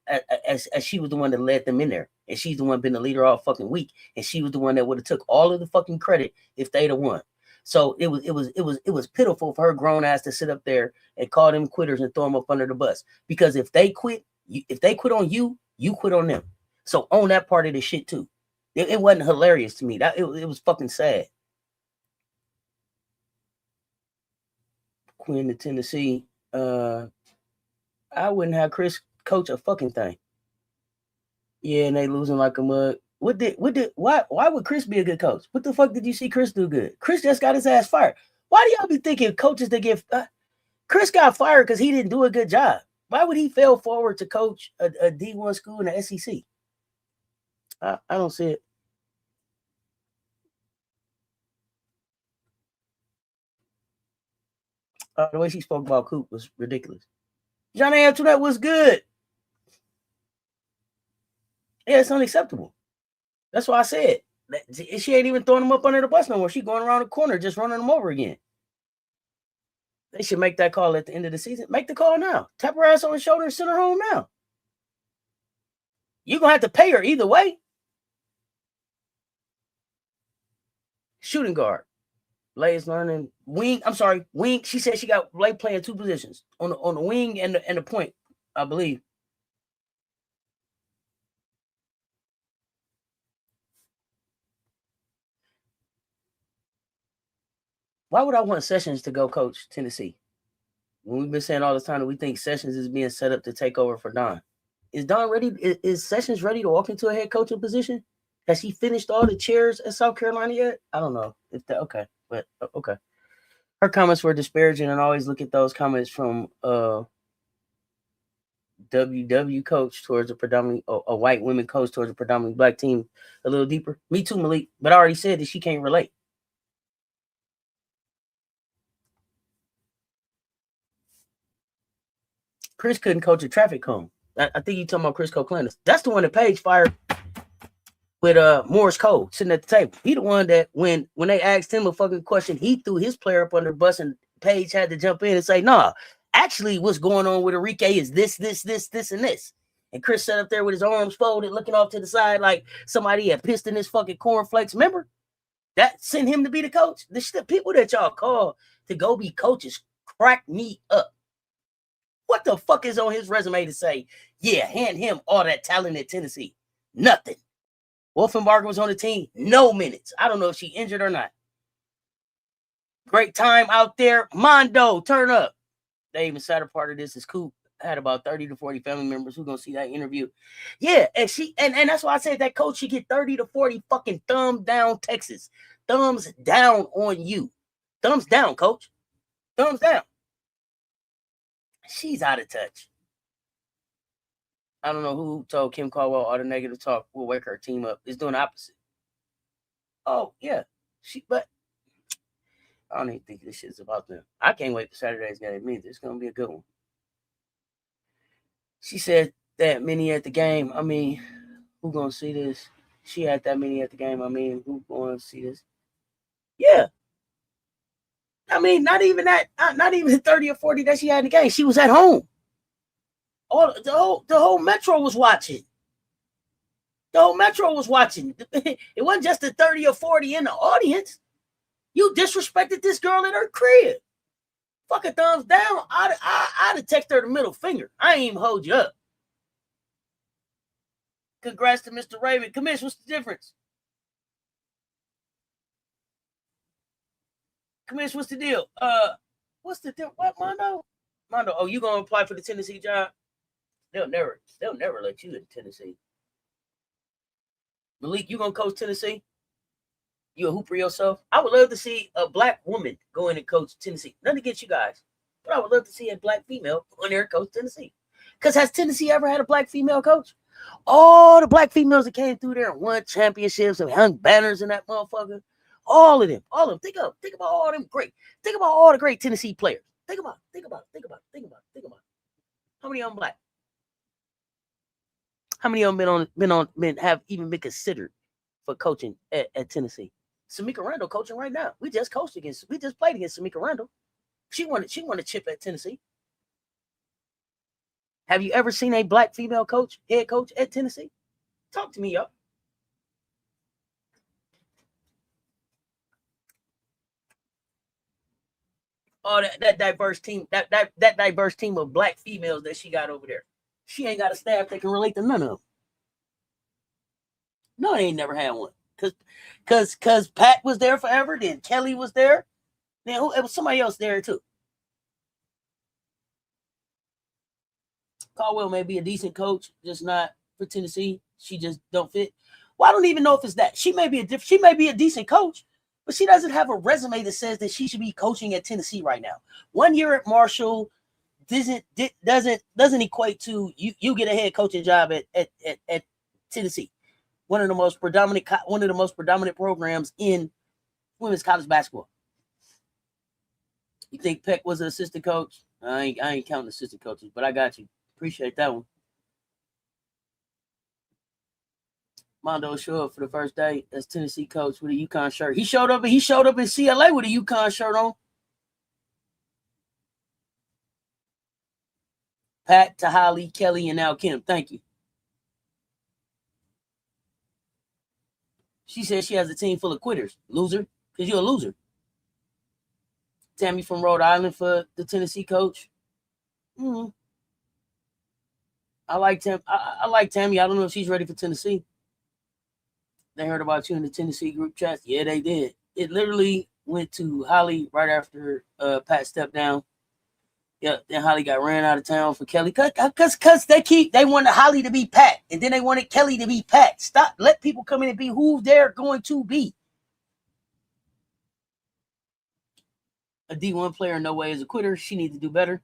as she was the one that led them in there, and she's the one been the leader all fucking week, and she was the one that would have took all of the fucking credit if they'd have won. So it was pitiful for her grown ass to sit up there and call them quitters and throw them up under the bus, because if they quit on you, you quit on them. So own that part of the shit too. It wasn't hilarious to me. It was fucking sad. Quinn to Tennessee. I wouldn't have Chris coach a fucking thing. Yeah, and they losing like a mug. Why would Chris be a good coach? What the fuck did you see Chris do good? Chris just got his ass fired. Why do y'all be thinking coaches that get Chris got fired because he didn't do a good job? Why would he fail forward to coach a D1 school in the SEC? I don't see it. The way she spoke about Coop was ridiculous. Johnny Antoinette was good. Yeah, it's unacceptable. That's why I said she ain't even throwing him up under the bus no more. She going around the corner just running him over again. They should make that call at the end of the season. Make the call now. Tap her ass on the shoulder and send her home now. You're going to have to pay her either way. Shooting guard. Lay is learning wing. I'm sorry, wing. She said she got Lay playing two positions on the wing and the point, I believe. Why would I want Sessions to go coach Tennessee? When we've been saying all the time that we think Sessions is being set up to take over for Dawn. Is Dawn ready? Is Sessions ready to walk into a head coaching position? Has he finished all the chairs at South Carolina yet? I don't know. If that okay, but okay. Her comments were disparaging, and always look at those comments from WW coach towards a predominantly a white women coach towards a predominantly black team a little deeper. Me too, Malik. But I already said that she can't relate. Chris couldn't coach a traffic cone. I think you talking about Chris Cochlenis. That's the one that Paige fired with Morris Cole sitting at the table. He the one that when they asked him a fucking question, he threw his player up under the bus, and Paige had to jump in and say, "Nah, actually, what's going on with Enrique is this, and this." And Chris sat up there with his arms folded, looking off to the side like somebody had pissed in his fucking cornflakes. Remember? That sent him to be the coach. The people that y'all call to go be coaches crack me up. What the fuck is on his resume to say, yeah, hand him all that talent at Tennessee? Nothing. Wolfenbarger was on the team, no minutes. I don't know if she injured or not. Great time out there. Mondo, turn up. They even said a part of this is Coop had about 30 to 40 family members who gonna see that interview. Yeah, and she and that's why I said that coach should get 30 to 40 fucking thumbs down Texas. Thumbs down on you. Thumbs down, coach. Thumbs down. She's out of touch. I don't know who told Kim Caldwell all the negative talk will wake her team up. It's doing the opposite. Oh, yeah. But I don't even think this shit's about them. I can't wait for Saturday's game either. It's going to be a good one. She said that many at the game. I mean, who going to see this? She had that many at the game. I mean, who going to see this? Yeah. I mean, not even that. Not even the 30 or 40 that she had in the game. She was at home. The whole metro was watching. The whole metro was watching. It wasn't just the 30 or 40 in the audience. You disrespected this girl in her crib. Fuck a thumbs down. I'd have texted her the middle finger. I ain't even hold you up. Congrats to Mr. Raven. Commish, what's the difference? Commish, what's the deal? What's the deal? What, Mondo? Mondo, oh, you gonna apply for the Tennessee job? They'll never let you in Tennessee. Malik, you gonna coach Tennessee? You a hooper yourself? I would love to see a black woman go in and coach Tennessee. Nothing against you guys, but I would love to see a black female go in there and coach Tennessee. Because has Tennessee ever had a black female coach? All the black females that came through there and won championships and hung banners in that motherfucker. All of them. Think about all them great. Think about all the great Tennessee players. Think about. How many of them black? How many of them have even been considered for coaching at Tennessee? Samika Randall coaching right now. We just played against Samika Randall. She won a chip at Tennessee. Have you ever seen a black female head coach at Tennessee? Talk to me, y'all. Oh, that diverse team, that diverse team of black females that she got over there. She ain't got a staff that can relate to none of them. No, they ain't never had one. Cause Pat was there forever. Then Kelly was there. Then it was somebody else there too. Caldwell may be a decent coach, just not for Tennessee. She just don't fit. Well, I don't even know if it's that. She may be a decent coach, but she doesn't have a resume that says that she should be coaching at Tennessee right now. 1 year at Marshall doesn't equate to you get a head coaching job at Tennessee, one of the most predominant programs in women's college basketball. You think Peck was an assistant coach? I ain't counting assistant coaches, but I got you. Appreciate that one. Mondo showed up for the first day as Tennessee coach with a UConn shirt. He showed up in CLA with a UConn shirt on. Pat, Tahali, Kelly, and now Kim. Thank you. She says she has a team full of quitters. Loser, because you're a loser. Tammy from Rhode Island for the Tennessee coach. Mm-hmm. I like Tammy. I don't know if she's ready for Tennessee. They heard about you in the Tennessee group chat. Yeah, they did. It literally went to Holly right after Pat stepped down. Yeah, then Holly got ran out of town for Kelly. Cause they wanted Holly to be Pat, and then they wanted Kelly to be Pat. Stop. Let people come in and be who they're going to be. A D1 player in no way is a quitter. She needs to do better.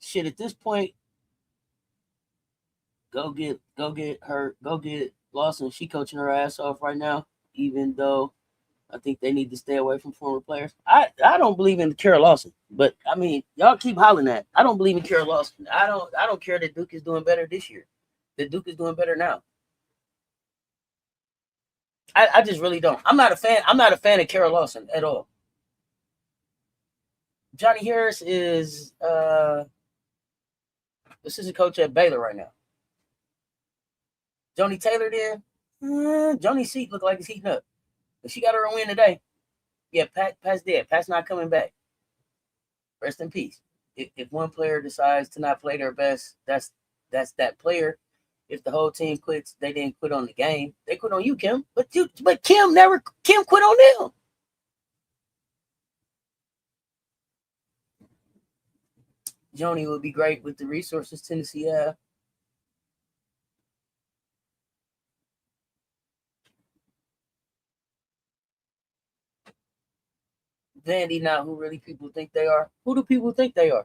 Shit, at this point, go get Lawson. She coaching her ass off right now, even though I think they need to stay away from former players. I don't believe in Kara Lawson, but I mean, y'all keep hollering that. I don't believe in Kara Lawson. I don't care that Duke is doing better this year. That Duke is doing better now. I just really don't. I'm not a fan of Kara Lawson at all. Johnny Harris is assistant coach at Baylor right now. Joni Taylor there. Joni's seat look like it's heating up. But she got her a win today. Yeah, Pat's dead. Pat's not coming back. Rest in peace. If one player decides to not play their best, that's that player. If the whole team quits, they didn't quit on the game. They quit on you, Kim. But Kim quit on them. Joni would be great with the resources Tennessee have. Vandy not who really people think they are. Who do people think they are?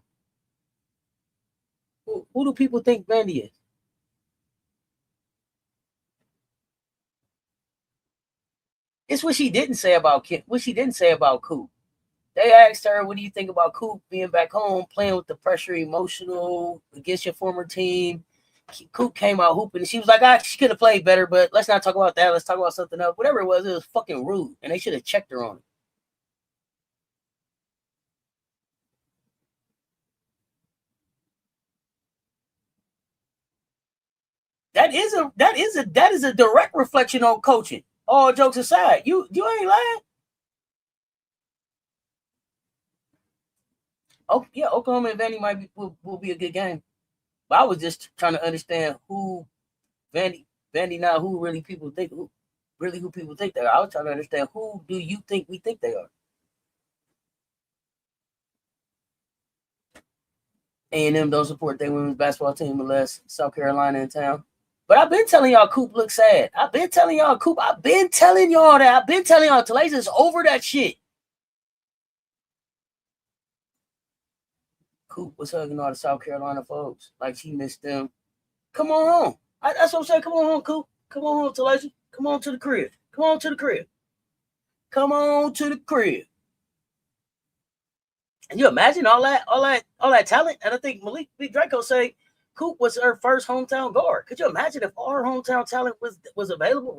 Who do people think Vandy is? It's what she didn't say about Kim. What she didn't say about Coop. They asked her, what do you think about Coop being back home, playing with the pressure, emotional, against your former team? Coop came out hooping, and she was like, she could have played better, but let's not talk about that. Let's talk about something else. Whatever it was fucking rude, and they should have checked her on it. That is a direct reflection on coaching. All jokes aside, you ain't lying. Oh yeah, Oklahoma and Vandy will be a good game. But I was just trying to understand who Vandy now who people think they are. I was trying to understand who do you think we think they are. A&M don't support their women's basketball team unless South Carolina in town. But I've been telling y'all Coop looks sad. I've been telling y'all Coop. I've been telling y'all that. I've been telling y'all Talaza's over that shit. Coop was hugging all the South Carolina folks like she missed them. Come on home. That's what I'm saying. Come on home, Coop. Come on home, Talaza. Come on to the crib. Come on to the crib. Come on to the crib. And you imagine all that talent? And I think Malik Big Draco say Coop was her first hometown guard. Could you imagine if all her hometown talent was available?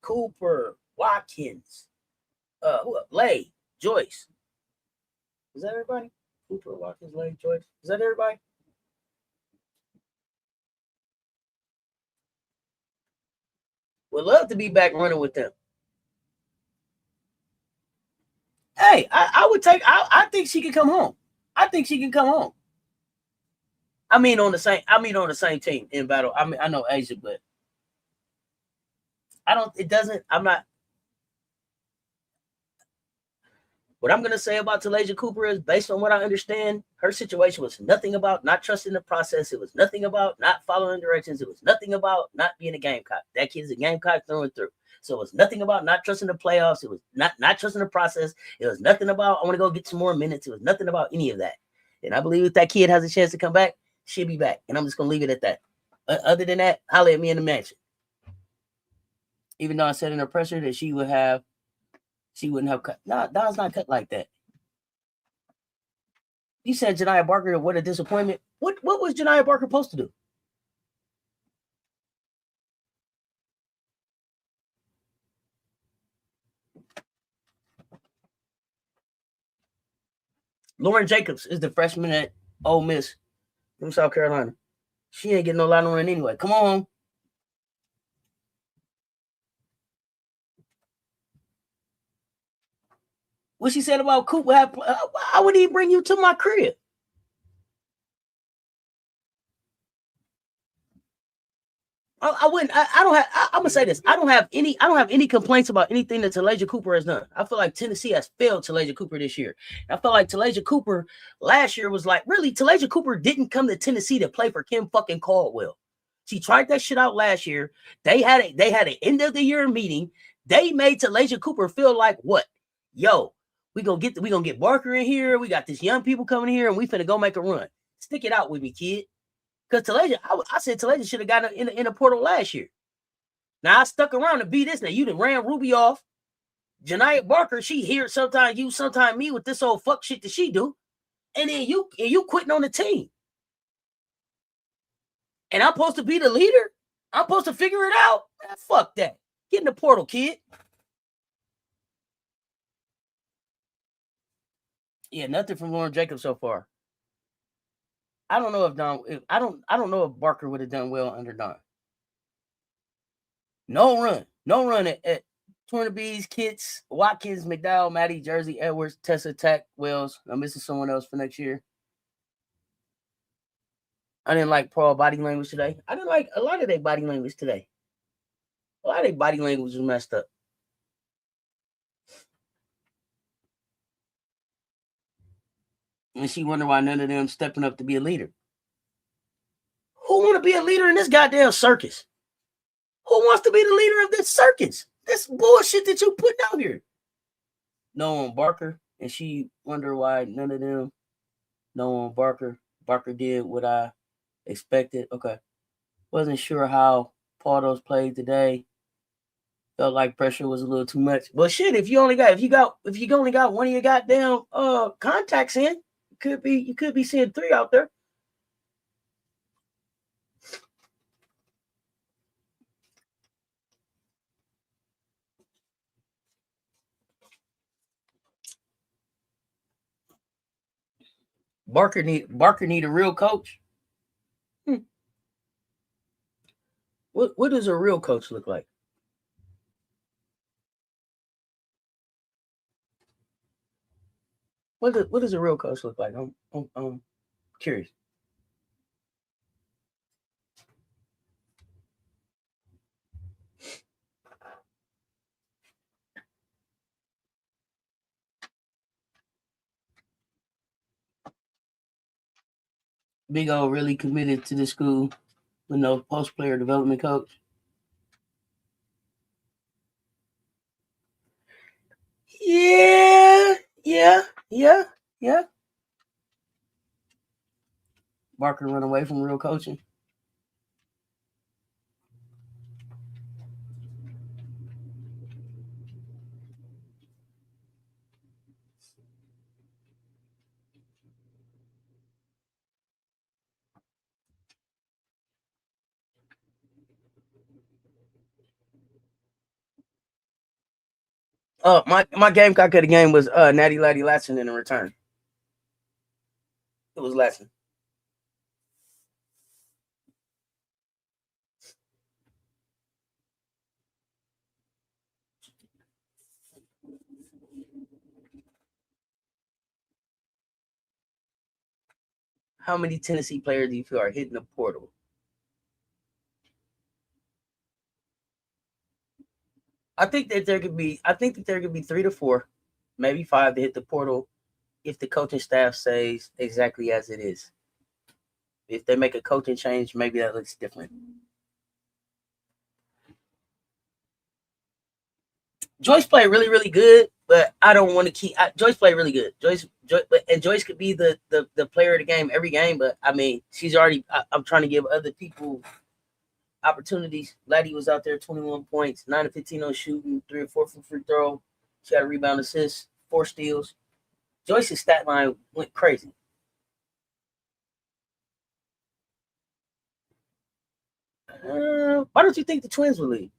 Cooper, Watkins, Lay, Joyce. Is that everybody? Cooper, Watkins, Lay, Joyce. Is that everybody? Would love to be back running with them. Hey, I think she can come home. I think she can come home. I mean on the same team in battle. I mean, I know Asia, but I'm not. What I'm going to say about Talasia Cooper is, based on what I understand, her situation was nothing about not trusting the process. It was nothing about not following directions. It was nothing about not being a Gamecock. That kid's a Gamecock through and through. So it was nothing about not trusting the playoffs. It was not trusting the process. It was nothing about, I want to go get some more minutes. It was nothing about any of that. And I believe if that kid has a chance to come back, she'll be back. And I'm just going to leave it at that. Other than that, holler at me in the mansion. Even though I said in her presser that she wouldn't have cut. Nah, Dawn's not cut like that. You said Janiah Barker, what a disappointment. What was Janiah Barker supposed to do? Lauren Jacobs is the freshman at Ole Miss from South Carolina. She ain't getting no line run anyway. Come on. What she said about Coop, I would he bring you to my crib? I wouldn't. I don't have. I'm gonna say this. I don't have any complaints about anything that Talasia Cooper has done. I feel like Tennessee has failed Talasia Cooper this year. I feel like Talasia Cooper last year was like, really, Talasia Cooper didn't come to Tennessee to play for Kim fucking Caldwell. She tried that shit out last year. They had an end of the year meeting. They made Talasia Cooper feel like, what? Yo, we gonna get Barker in here. We got this young people coming here, and we finna go make a run. Stick it out with me, kid. Because Talasia, I said Talasia should have got in the portal last year. Now I stuck around to be this. Now you done ran Ruby off. Janiah Barker, she here sometimes you, sometimes me with this old fuck shit that she do. And then you quitting on the team. And I'm supposed to be the leader? I'm supposed to figure it out? Man, fuck that. Get in the portal, kid. Yeah, nothing from Lauren Jacobs so far. I don't know if Dawn. I don't know if Barker would have done well under Dawn. No run at Tornabees, Kits, Watkins, McDowell, Maddie, Jersey, Edwards, Tessa, Tech, Wells. I'm missing someone else for next year. I didn't like Paul body language today. I didn't like a lot of their body language today. A lot of their body language was messed up. And she wondered why none of them stepping up to be a leader. Who want to be a leader in this goddamn circus? Who wants to be the leader of this circus? This bullshit that you putting out here. No one Barker, and she wondered why none of them. No one Barker. Barker did what I expected. Okay. Wasn't sure how Pardos played today. Felt like pressure was a little too much. But shit, if you only got one of your goddamn contacts in, you could be seeing 3 out there. Barker need a real coach. What does a real coach look like? What does a real coach look like? I'm curious. Big O really committed to the school with no post-player development coach. Yeah. Barker run away from real coaching. My Gamecock of the game was Natty Laddie Latson in the return. It was Latson. How many Tennessee players do you feel are hitting the portal? I think that there could be 3 to 4. maybe 5 to hit the portal if the coaching staff stays exactly as it is. If they make a coaching change, maybe that looks different. Joyce played really, really good, but I don't want to keep. Joyce played really good. Joyce could be the player of the game every game, but I mean, she's already. I'm trying to give other people opportunities. Laddie was out there, 21 points, 9 to 15 on shooting, 3 or 4 from free throw. She had a rebound, assist, 4 steals. Joyce's stat line went crazy. Why don't you think the Twins will leave?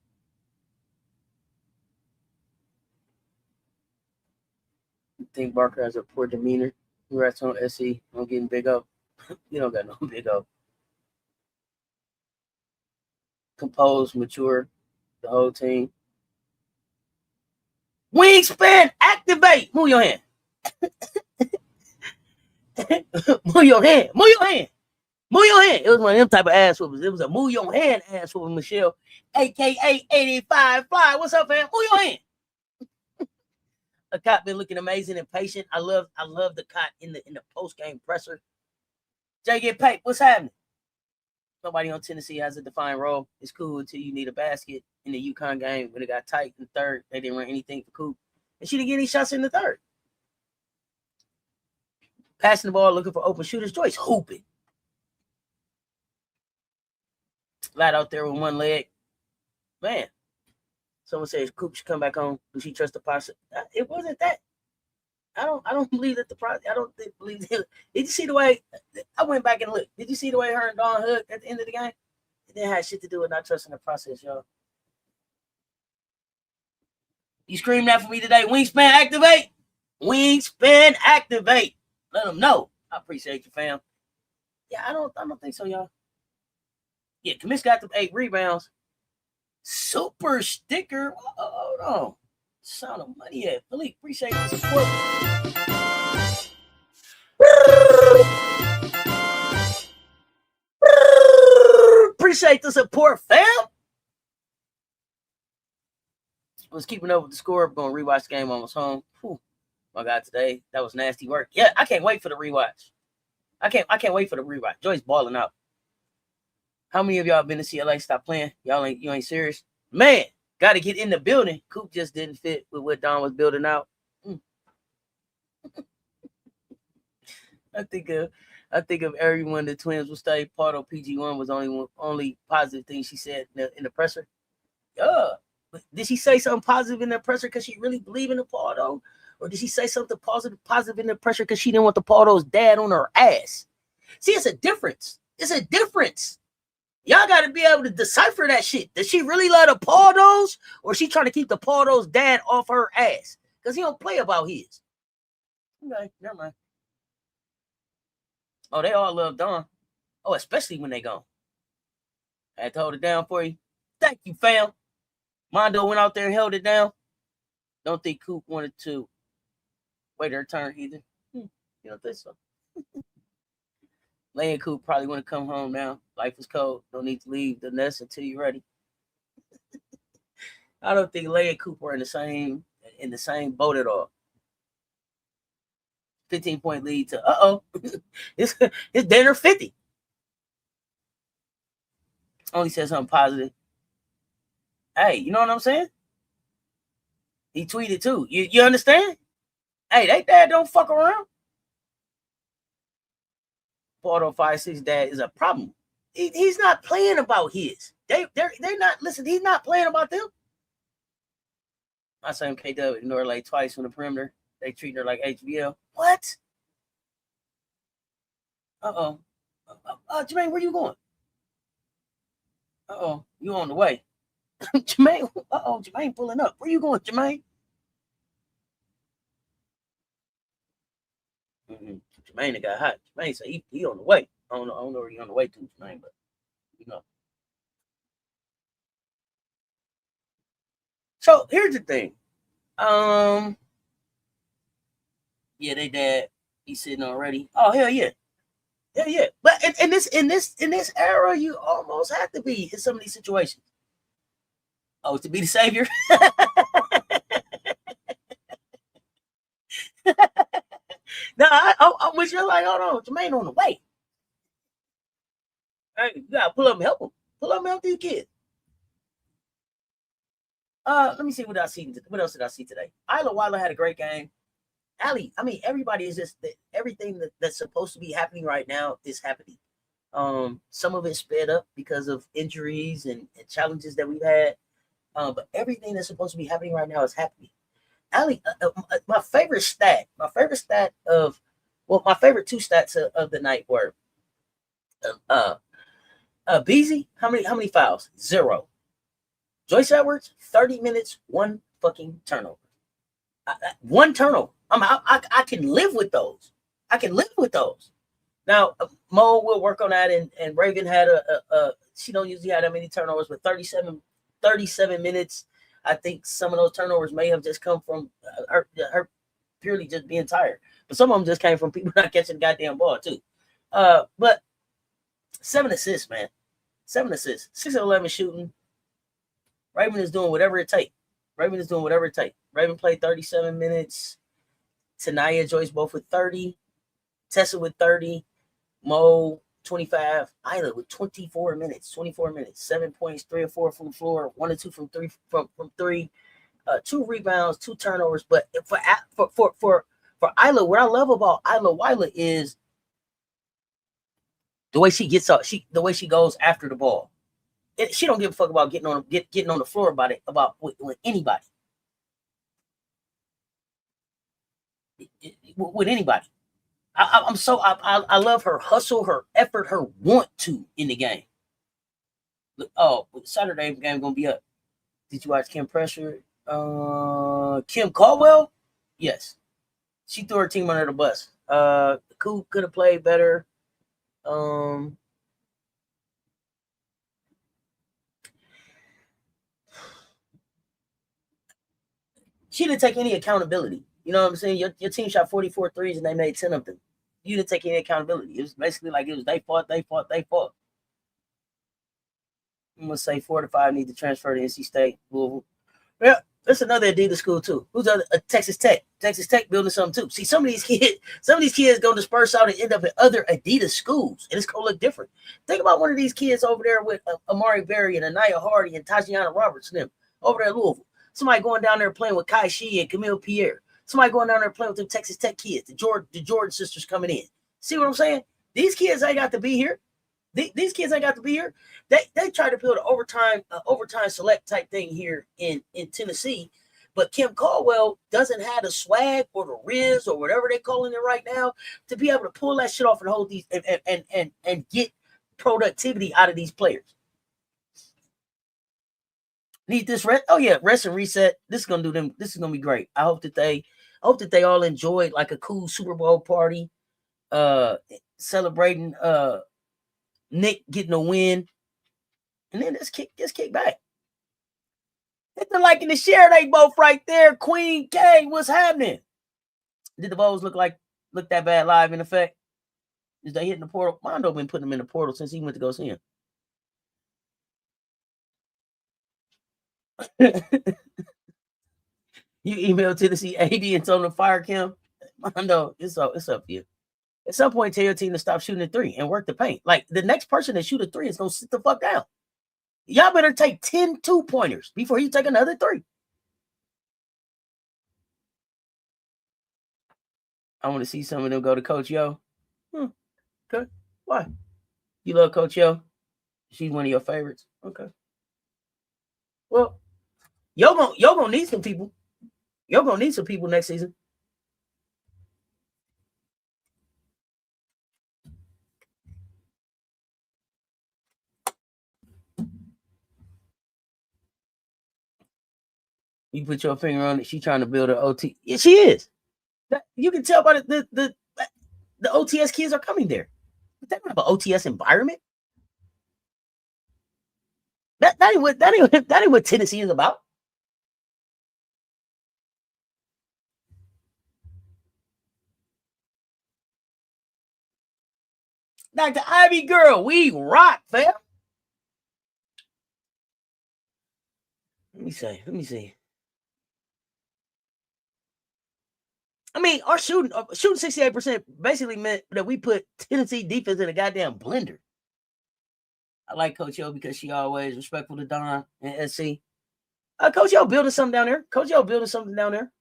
You think Barker has a poor demeanor? Congrats on SE. I'm getting big up. You don't got no big up. Composed, mature, the whole team. Wingspan, activate. Move your hand. Move your hand. Move your hand. Move your hand. It was one of them type of ass whoopers. It was a move your hand ass whooping, Michelle, aka 85 Fly. What's up, fam? Move your hand. Okot been looking amazing and patient. I love the Okot in the post game presser. Jay get paid. What's happening? Nobody on Tennessee has a defined role. It's cool until you need a basket. In the UConn game, when it got tight in the third, they didn't run anything for Coop, and she didn't get any shots in the third. Passing the ball, looking for open shooters. Joyce hooping. Flat out there with one leg. Man. Someone says Coop should come back home. Does she trust the process? It wasn't that. I don't believe that the process. I don't believe that. Did you see the way I went back and looked? Did you see the way her and Dawn hugged at the end of the game? It didn't have shit to do with not trusting the process, y'all. You screamed that for me today. Wingspan activate. Wingspan activate. Let them know. I appreciate you, fam. Yeah, I don't think so, y'all. Yeah, Kamish got them 8 rebounds. Super sticker. Hold on. Sound of money at Philippe. Appreciate the support. Appreciate the support, fam. Was keeping up with the score. I'm going to rewatch the game almost home. Whew. My God, today that was nasty work. Yeah, I can't wait for the rewatch. I can't wait for the rewatch. Joy's balling out. How many of y'all been to see LA stop playing? You ain't serious? Man, got to get in the building. Coop just didn't fit with what Dawn was building out. I think of everyone the Twins will stay. Part of PG1 was only positive thing she said in the presser. Yeah. Did she say something positive in the presser because she really believed in the Pardo? Or did she say something positive in the presser because she didn't want the Pardo's dad on her ass? See, it's a difference. It's a difference. Y'all got to be able to decipher that shit. Does she really love the Pardos, or is she trying to keep the Pardo's dad off her ass? Because he don't play about his. Okay, never mind. Oh, they all love Dawn. Oh, especially when they gone. I had to hold it down for you. Thank you, fam. Mondo went out there and held it down. Don't think Coop wanted to wait her turn either. You don't think so? Lane Coop probably want to come home now. Life is cold. Don't need to leave the nest until you're ready. I don't think Lane and Coop are in the same boat at all. 15-point lead to it's dinner 50. Only said something positive. Hey, you know what I'm saying? He tweeted too. You understand? Hey, that dad don't fuck around. Porto 5-6 dad is a problem. He's not playing about his. They're not. Listen, he's not playing about them. My son KW ignored like twice from the perimeter. They treat her like HBL. What? Jermaine, where you going? You on the way. Jermaine, Jermaine pulling up. Where you going, Jermaine? Jermaine got hot. Jermaine said he on the way. I don't know where he on the way to, Jermaine, but you know. So here's the thing. Yeah, they dad. He's sitting already. Oh, hell yeah. Hell yeah. But in this era, you almost have to be in some of these situations. Oh, to be the savior. No, I wish you're like, hold on, Jermaine on the way. Hey, you gotta pull up and help him. Pull up and help these kids. Let me see what I see. What else did I see today? Isla Weiler had a great game. Ali, I mean, everybody is just everything that's supposed to be happening right now is happening. Some of it sped up because of injuries and challenges that we've had. But everything that's supposed to be happening right now is happening. Ali, my favorite stat of, well, my favorite two stats of the night were, Beasley, how many fouls? 0. Joyce Edwards, 30 minutes, 1 fucking turnover. 1 turnover. I can live with those. I can live with those. Now, Mo will work on that, and Raven had she don't usually have that many turnovers, but 37 minutes. I think some of those turnovers may have just come from her purely just being tired. But some of them just came from people not catching the goddamn ball, too. But 7 assists, man. 7 assists. 6 of 11 shooting. Raven is doing whatever it takes. Raven played 37 minutes. Tanaya, Joyce both with 30. Tessa with 30. Mo, 25. Isla with 24 minutes. 7 points, 3 or 4 from the floor, 1 or 2 from three. 2 rebounds, 2 turnovers. But for Isla, what I love about Isla Weiler is the way she gets up, the way she goes after the ball. She don't give a fuck about getting on the floor about with anybody. With anybody. I love her hustle, her effort, her want to in the game. Oh, Saturday game gonna be up. Did you watch Kim Pressure? Kim Caldwell? Yes. She threw her team under the bus. Could have played better. She didn't take any accountability. You know what I'm saying? Your team shot 44 threes and they made 10 of them. You didn't take any accountability. It was basically like it was they fought. I'm gonna say 4 to 5 need to transfer to NC State, Louisville. Yeah, that's another Adidas school too. Who's other? Texas Tech. Texas Tech building something too. See, some of these kids gonna disperse out and end up at other Adidas schools, and it's gonna look different. Think about one of these kids over there with Amari Berry and Anaya Hardy and Tatiana Roberts and them over there at Louisville. Somebody going down there playing with Kai Shi and Camille Pierre. Somebody going down there playing with them Texas Tech kids. The Jordan sisters coming in. See what I'm saying? These kids ain't got to be here. These kids ain't got to be here. They try to build an overtime select type thing here in Tennessee, but Kim Caldwell doesn't have the swag or the riz or whatever they're calling it right now to be able to pull that shit off and hold these and get productivity out of these players. Need this rest? Oh yeah, rest and reset. This is gonna do them. This is gonna be great. I hope that they all enjoyed like a cool Super Bowl party, celebrating Nick getting a win, and then just kick back. Hit the like and the share. They both right there. Queen K, what's happening? Did the Vols look that bad live in effect? Is they hitting the portal? Mondo been putting them in the portal since he went to go see him. You emailed Tennessee AD and told them to fire Kim. Mondo, it's up to you. At some point, tell your team to stop shooting a 3 and work the paint. Like the next person that shoot a 3 is gonna sit the fuck down. Y'all better take 10 2-pointers before you take another 3. I want to see some of them go to Coach Yo. Okay. Why? You love Coach Yo? She's one of your favorites. Okay. Well, Yo gonna need some people. Yo gonna need some people next season. You put your finger on it. She trying to build an OT. Yeah, she is. You can tell by the OTS kids are coming there. But they don't have an OTS environment. That ain't what Tennessee is about. Dr. Ivy girl, we rock, fam. Let me see. I mean, our shooting 68% basically meant that we put Tennessee defense in a goddamn blender. I like Coach O because she always respectful to Dawn and SC. Coach O building something down there. Coach O building something down there.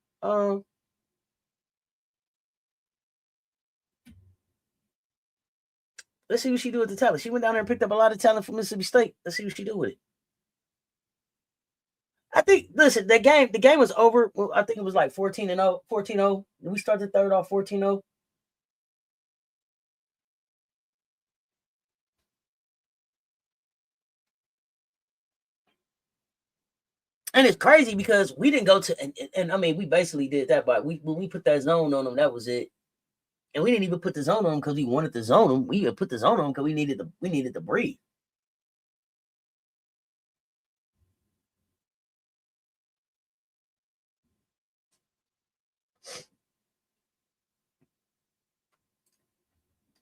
Let's see what she do with the talent. She went down there and picked up a lot of talent from Mississippi State. Let's see what she do with it. I think, listen, the game was over. Well, I think it was like 14-0, 14-0. We started third off 14-0. And it's crazy because we didn't go to, and I mean, we basically did that, but when we put that zone on them, that was it. And we didn't even put the zone on them because we wanted to zone them. We even put the zone on them because we needed to breathe.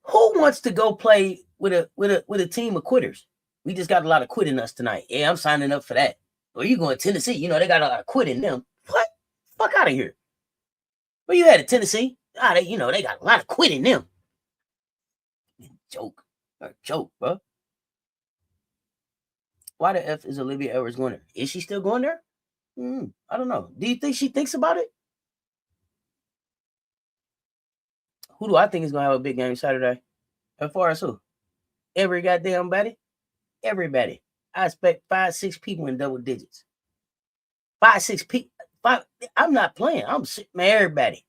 Who wants to go play with a team of quitters? We just got a lot of quit in us tonight. Yeah, I'm signing up for that. Or you going to Tennessee? You know they got a lot of quit in them. What? Fuck out of here. Where you at Tennessee? They got a lot of quit in them. Joke, bro. Why the F is Olivia Edwards going there? Is she still going there? I don't know. Do you think she thinks about it? Who do I think is going to have a big game Saturday? As far as who? Every goddamn body? Everybody. I expect 5-6 people in double digits. 5-6 people. I'm not playing. I'm sitting there, everybody.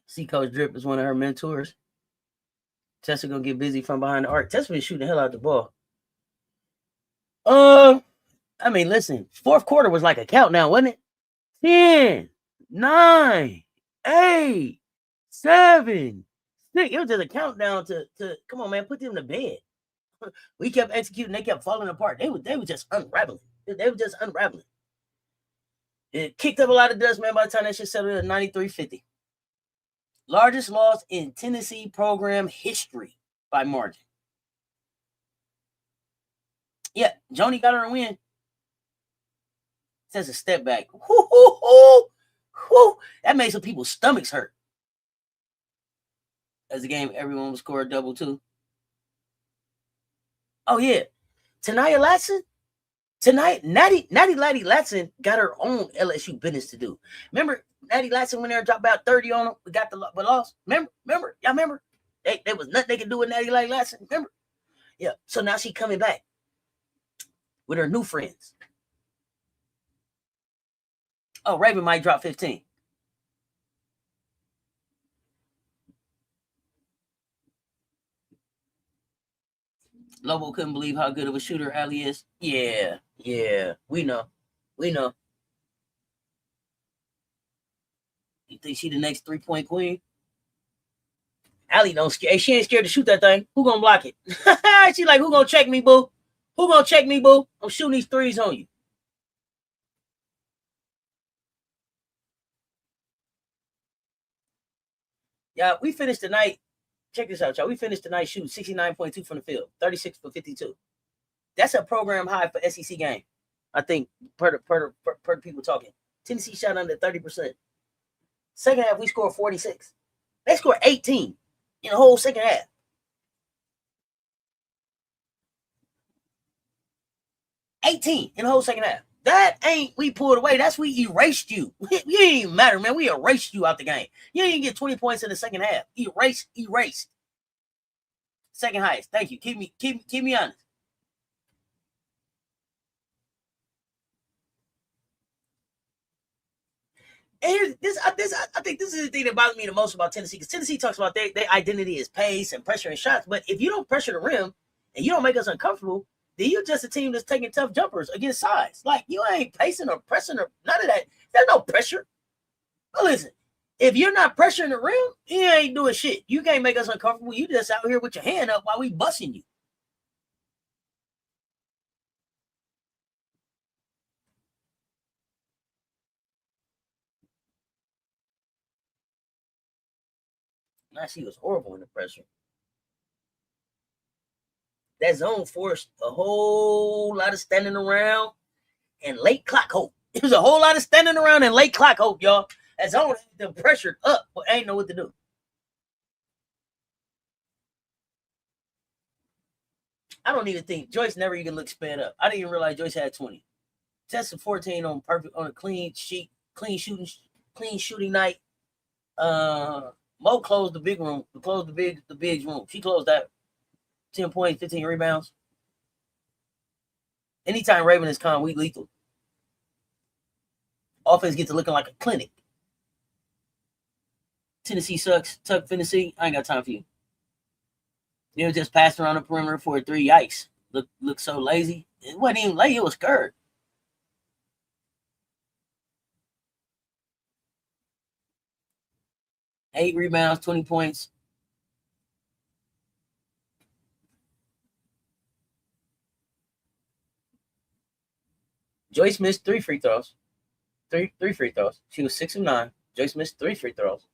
See, Coach Drip is one of her mentors. Tessa gonna get busy from behind the arc. Tessa been shooting the hell out the ball. I mean, listen, fourth quarter was like a countdown, wasn't it? 10, 9, 8, 7, 6. It was just a countdown to come on, man, put them to bed. We kept executing, they kept falling apart. They were just unraveling. They were just unraveling. It kicked up a lot of dust, man, by the time that shit settled at 93-50. Largest loss in Tennessee program history by margin. Yeah, Joni got her a win. Says a step back. That made some people's stomachs hurt. As the game, everyone was scored double too. Oh yeah, Natty Latson got her own LSU business to do. Remember, Natty Latson went there and dropped about 30 on them. We got the loss. Remember? Y'all remember? There was nothing they could do with Natty Latson. Remember? Yeah. So now she coming back with her new friends. Oh, Raven might drop 15. Lobo couldn't believe how good of a shooter Allie is. Yeah, we know. You think she the next 3-point queen? Allie don't scare. She ain't scared to shoot that thing. Who gonna block it? She like, who gonna check me, boo? Who gonna check me, boo? I'm shooting these threes on you. Yeah, we finished the night. Check this out, y'all. We finished the night shooting 69.2 from the field, 36 for 52. That's a program high for SEC game. I think per the people talking. Tennessee shot under 30%. Second half, we scored 46. They scored 18 in the whole second half. $18 in the whole second half. That ain't we pulled away. That's we erased you. You ain't even matter, man. We erased you out the game. You didn't get 20 points in the second half. Erased. Second highest. Thank you. Keep me honest. And I think this is the thing that bothers me the most about Tennessee, because Tennessee talks about their identity is pace and pressure and shots. But if you don't pressure the rim and you don't make us uncomfortable, then you're just a team that's taking tough jumpers against size. Like, you ain't pacing or pressing or none of that. There's no pressure. But listen, if you're not pressuring the rim, you ain't doing shit. You can't make us uncomfortable. You just out here with your hand up while we busting you. Now, she was horrible in the pressure. That zone forced a whole lot of standing around and late clock hope. It was a whole lot of standing around in late clock hope, y'all. As I had them pressured up, but I ain't know what to do. I don't even think Joyce never even looked sped up. I didn't even realize Joyce had 20. Tested 14 on a clean shooting night. Mo closed the big room, closed the big room. She closed that 10 points, 15 rebounds. Anytime Raven is calm, we lethal. Offense gets to looking like a clinic. Tennessee sucks. Tuck Tennessee. I ain't got time for you. They were just passing around the perimeter for a 3. Yikes. Look so lazy. It wasn't even lazy. It was scared. Eight rebounds, 20 points. Joyce missed 3 free throws. Three free throws. She was 6 of 9. Joyce missed 3 free throws.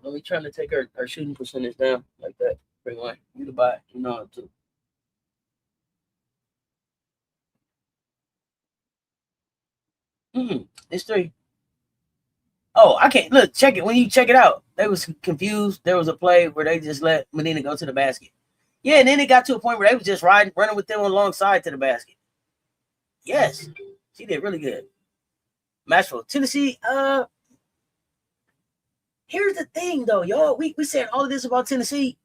Let me try to take her shooting percentage down like that. Bring one. You to buy. You know it too. It's 3. Oh, I can't look. Check it when you check it out. They was confused. There was a play where they just let Madina go to the basket. Yeah, and then it got to a point where they was just running with them alongside to the basket. Yes, she did really good. Nashville, Tennessee. Here's the thing, though, y'all. We said all of this about Tennessee.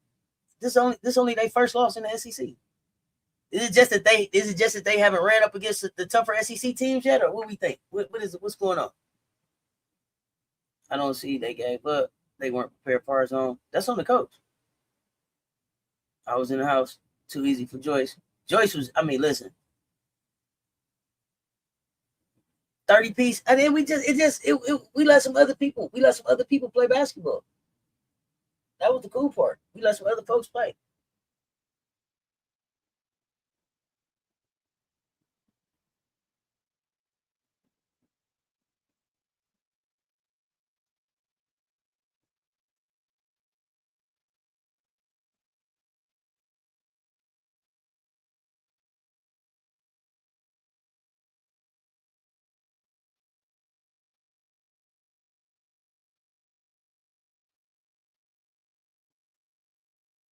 This only their first loss in the SEC. Is it just that they haven't ran up against the tougher SEC teams yet, or what we think? What's going on? I don't see they gave up. They weren't prepared for our zone. That's on the coach. I was in the house. Too easy for Joyce. Joyce was. I mean, listen. 30 piece, and then we let some other people. We let some other people play basketball. That was the cool part. We let some other folks play.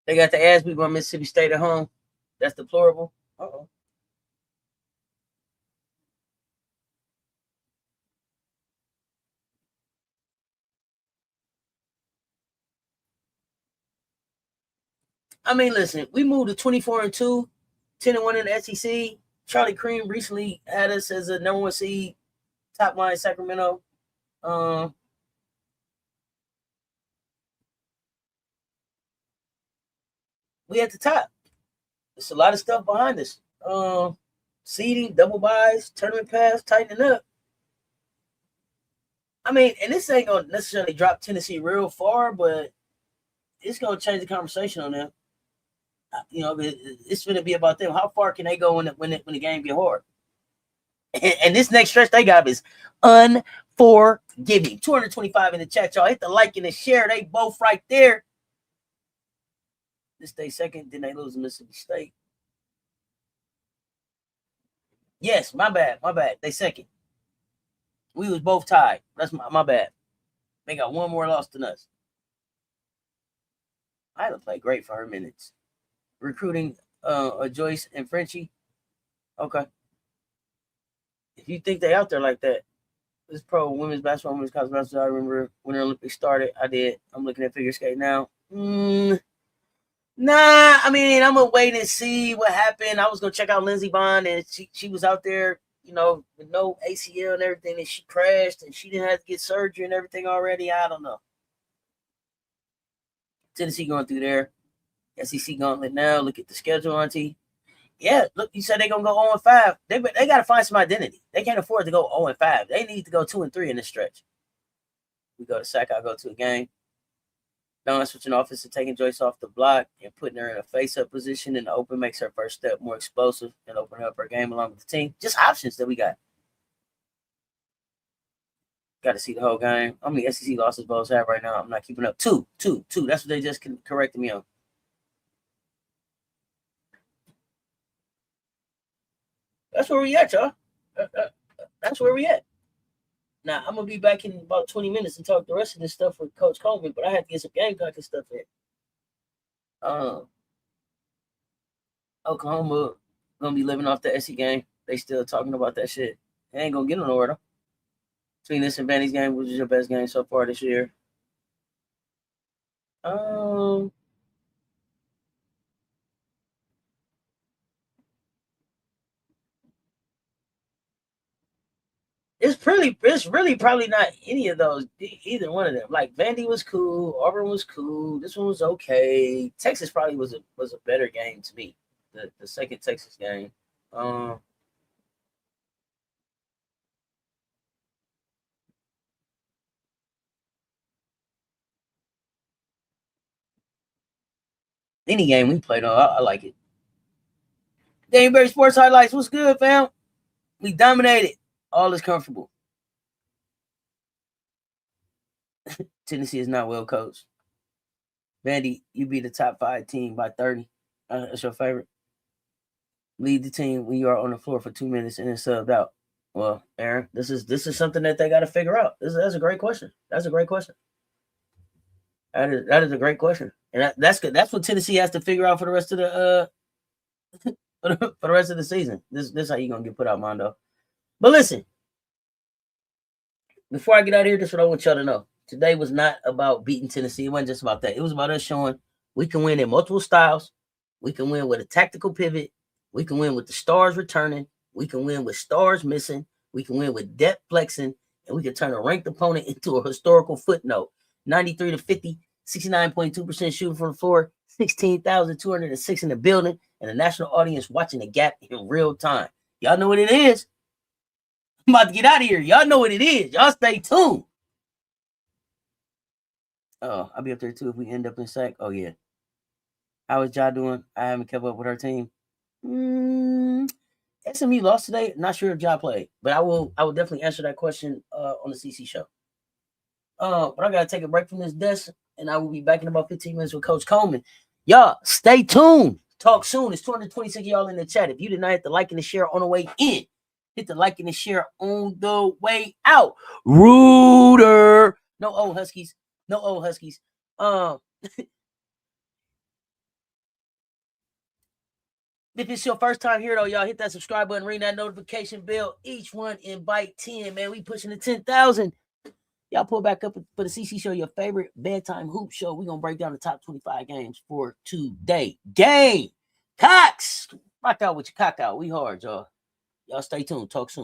They got the ass beat by Mississippi State at home. That's deplorable. Uh-oh. I mean, listen, we moved to 24-2, 10-1 in the SEC. Charlie Cream recently had us as a number 1 seed, top line Sacramento. We at the top. There's a lot of stuff behind us. Seeding, double buys, tournament pass, tightening up. I mean, and this ain't gonna necessarily drop Tennessee real far, but it's gonna change the conversation on them. You know, it's gonna be about them. How far can they go when the game get hard? And this next stretch they got is unforgiving. 225 in the chat, y'all. Hit the like and the share. They both right there. This day second, then they lose to Mississippi State. Yes, my bad. They second. We was both tied. That's my bad. They got one more loss than us. Ida played great for her minutes. Recruiting Joyce and Frenchie. Okay. If you think they out there like that, this pro women's basketball, women's college basketball, I remember when the Olympics started, I did. I'm looking at figure skate now. Nah, I mean, I'm gonna wait and see what happened. I was gonna check out Lindsey Bond, and she was out there, you know, with no ACL and everything, and she crashed, and she didn't have to get surgery and everything already. I don't know. Tennessee going through there. SEC gauntlet now. Look at the schedule, Auntie. Yeah, look, you said they're gonna go 0-5. They got to find some identity. They can't afford to go 0-5. They need to go 2-3 in this stretch. We go to sack. I go to a game. Dawn switching offense and taking Joyce off the block and putting her in a face-up position in the open makes her first step more explosive and open up her game along with the team. Just options that we got. Got to see the whole game. How many SEC losses Vols have right now? I'm not keeping up. Two. That's what they just corrected me on. That's where we at, y'all. That's where we at. Now, I'm going to be back in about 20 minutes and talk the rest of this stuff with Coach Coleman, but I had to get some Gamecockin stuff in. Oklahoma going to be living off the SC game. They still talking about that shit. They ain't going to get nowhere, though. Between this and Vandy's game, which is your best game so far this year? It's really probably not any of those, either one of them. Like Vandy was cool, Auburn was cool, this one was okay. Texas probably was a better game to me. The second Texas game. Any game we played on, I like it. Gameberry Sports Highlights, what's good, fam? We dominated. All is comfortable. Tennessee is not well coached. Vandy, you be the top 5 team by 30. That's your favorite. Lead the team when you are on the floor for 2 minutes and then subbed out. Well, Aaron, this is something that they got to figure out. That's a great question. That's a great question. That is a great question, and that's good. That's what Tennessee has to figure out for the rest of the for the rest of the season. This how you gonna get put out, Mondo. But listen, before I get out of here, this is what I want y'all to know. Today was not about beating Tennessee. It wasn't just about that. It was about us showing we can win in multiple styles. We can win with a tactical pivot. We can win with the stars returning. We can win with stars missing. We can win with depth flexing, and we can turn a ranked opponent into a historical footnote. 93 to 50, 69.2% shooting from the floor, 16,206 in the building, and a national audience watching the gap in real time. Y'all know what it is. I'm about to get out of here. Y'all know what it is. Y'all stay tuned. Oh, I'll be up there too if we end up in sack. Oh, yeah. How is Ja doing? I haven't kept up with our team. SMU lost today. Not sure if Ja played, but I will definitely answer that question on the CC show. But I gotta take a break from this desk, and I will be back in about 15 minutes with Coach Coleman. Y'all, stay tuned. Talk soon. It's 226 of y'all in the chat. If you did not hit the like and the share on the way in, hit the like and the share on the way out. Rooter. No old Huskies. No old Huskies. If it's your first time here, though, y'all hit that subscribe button, ring that notification bell. Each one invite 10, man. We pushing the 10,000. Y'all pull back up for the CC show, your favorite bedtime hoop show. We're going to break down the top 25 games for today. Gamecocks! Rock out with your cock out. We hard, y'all. Y'all stay tuned. Talk soon.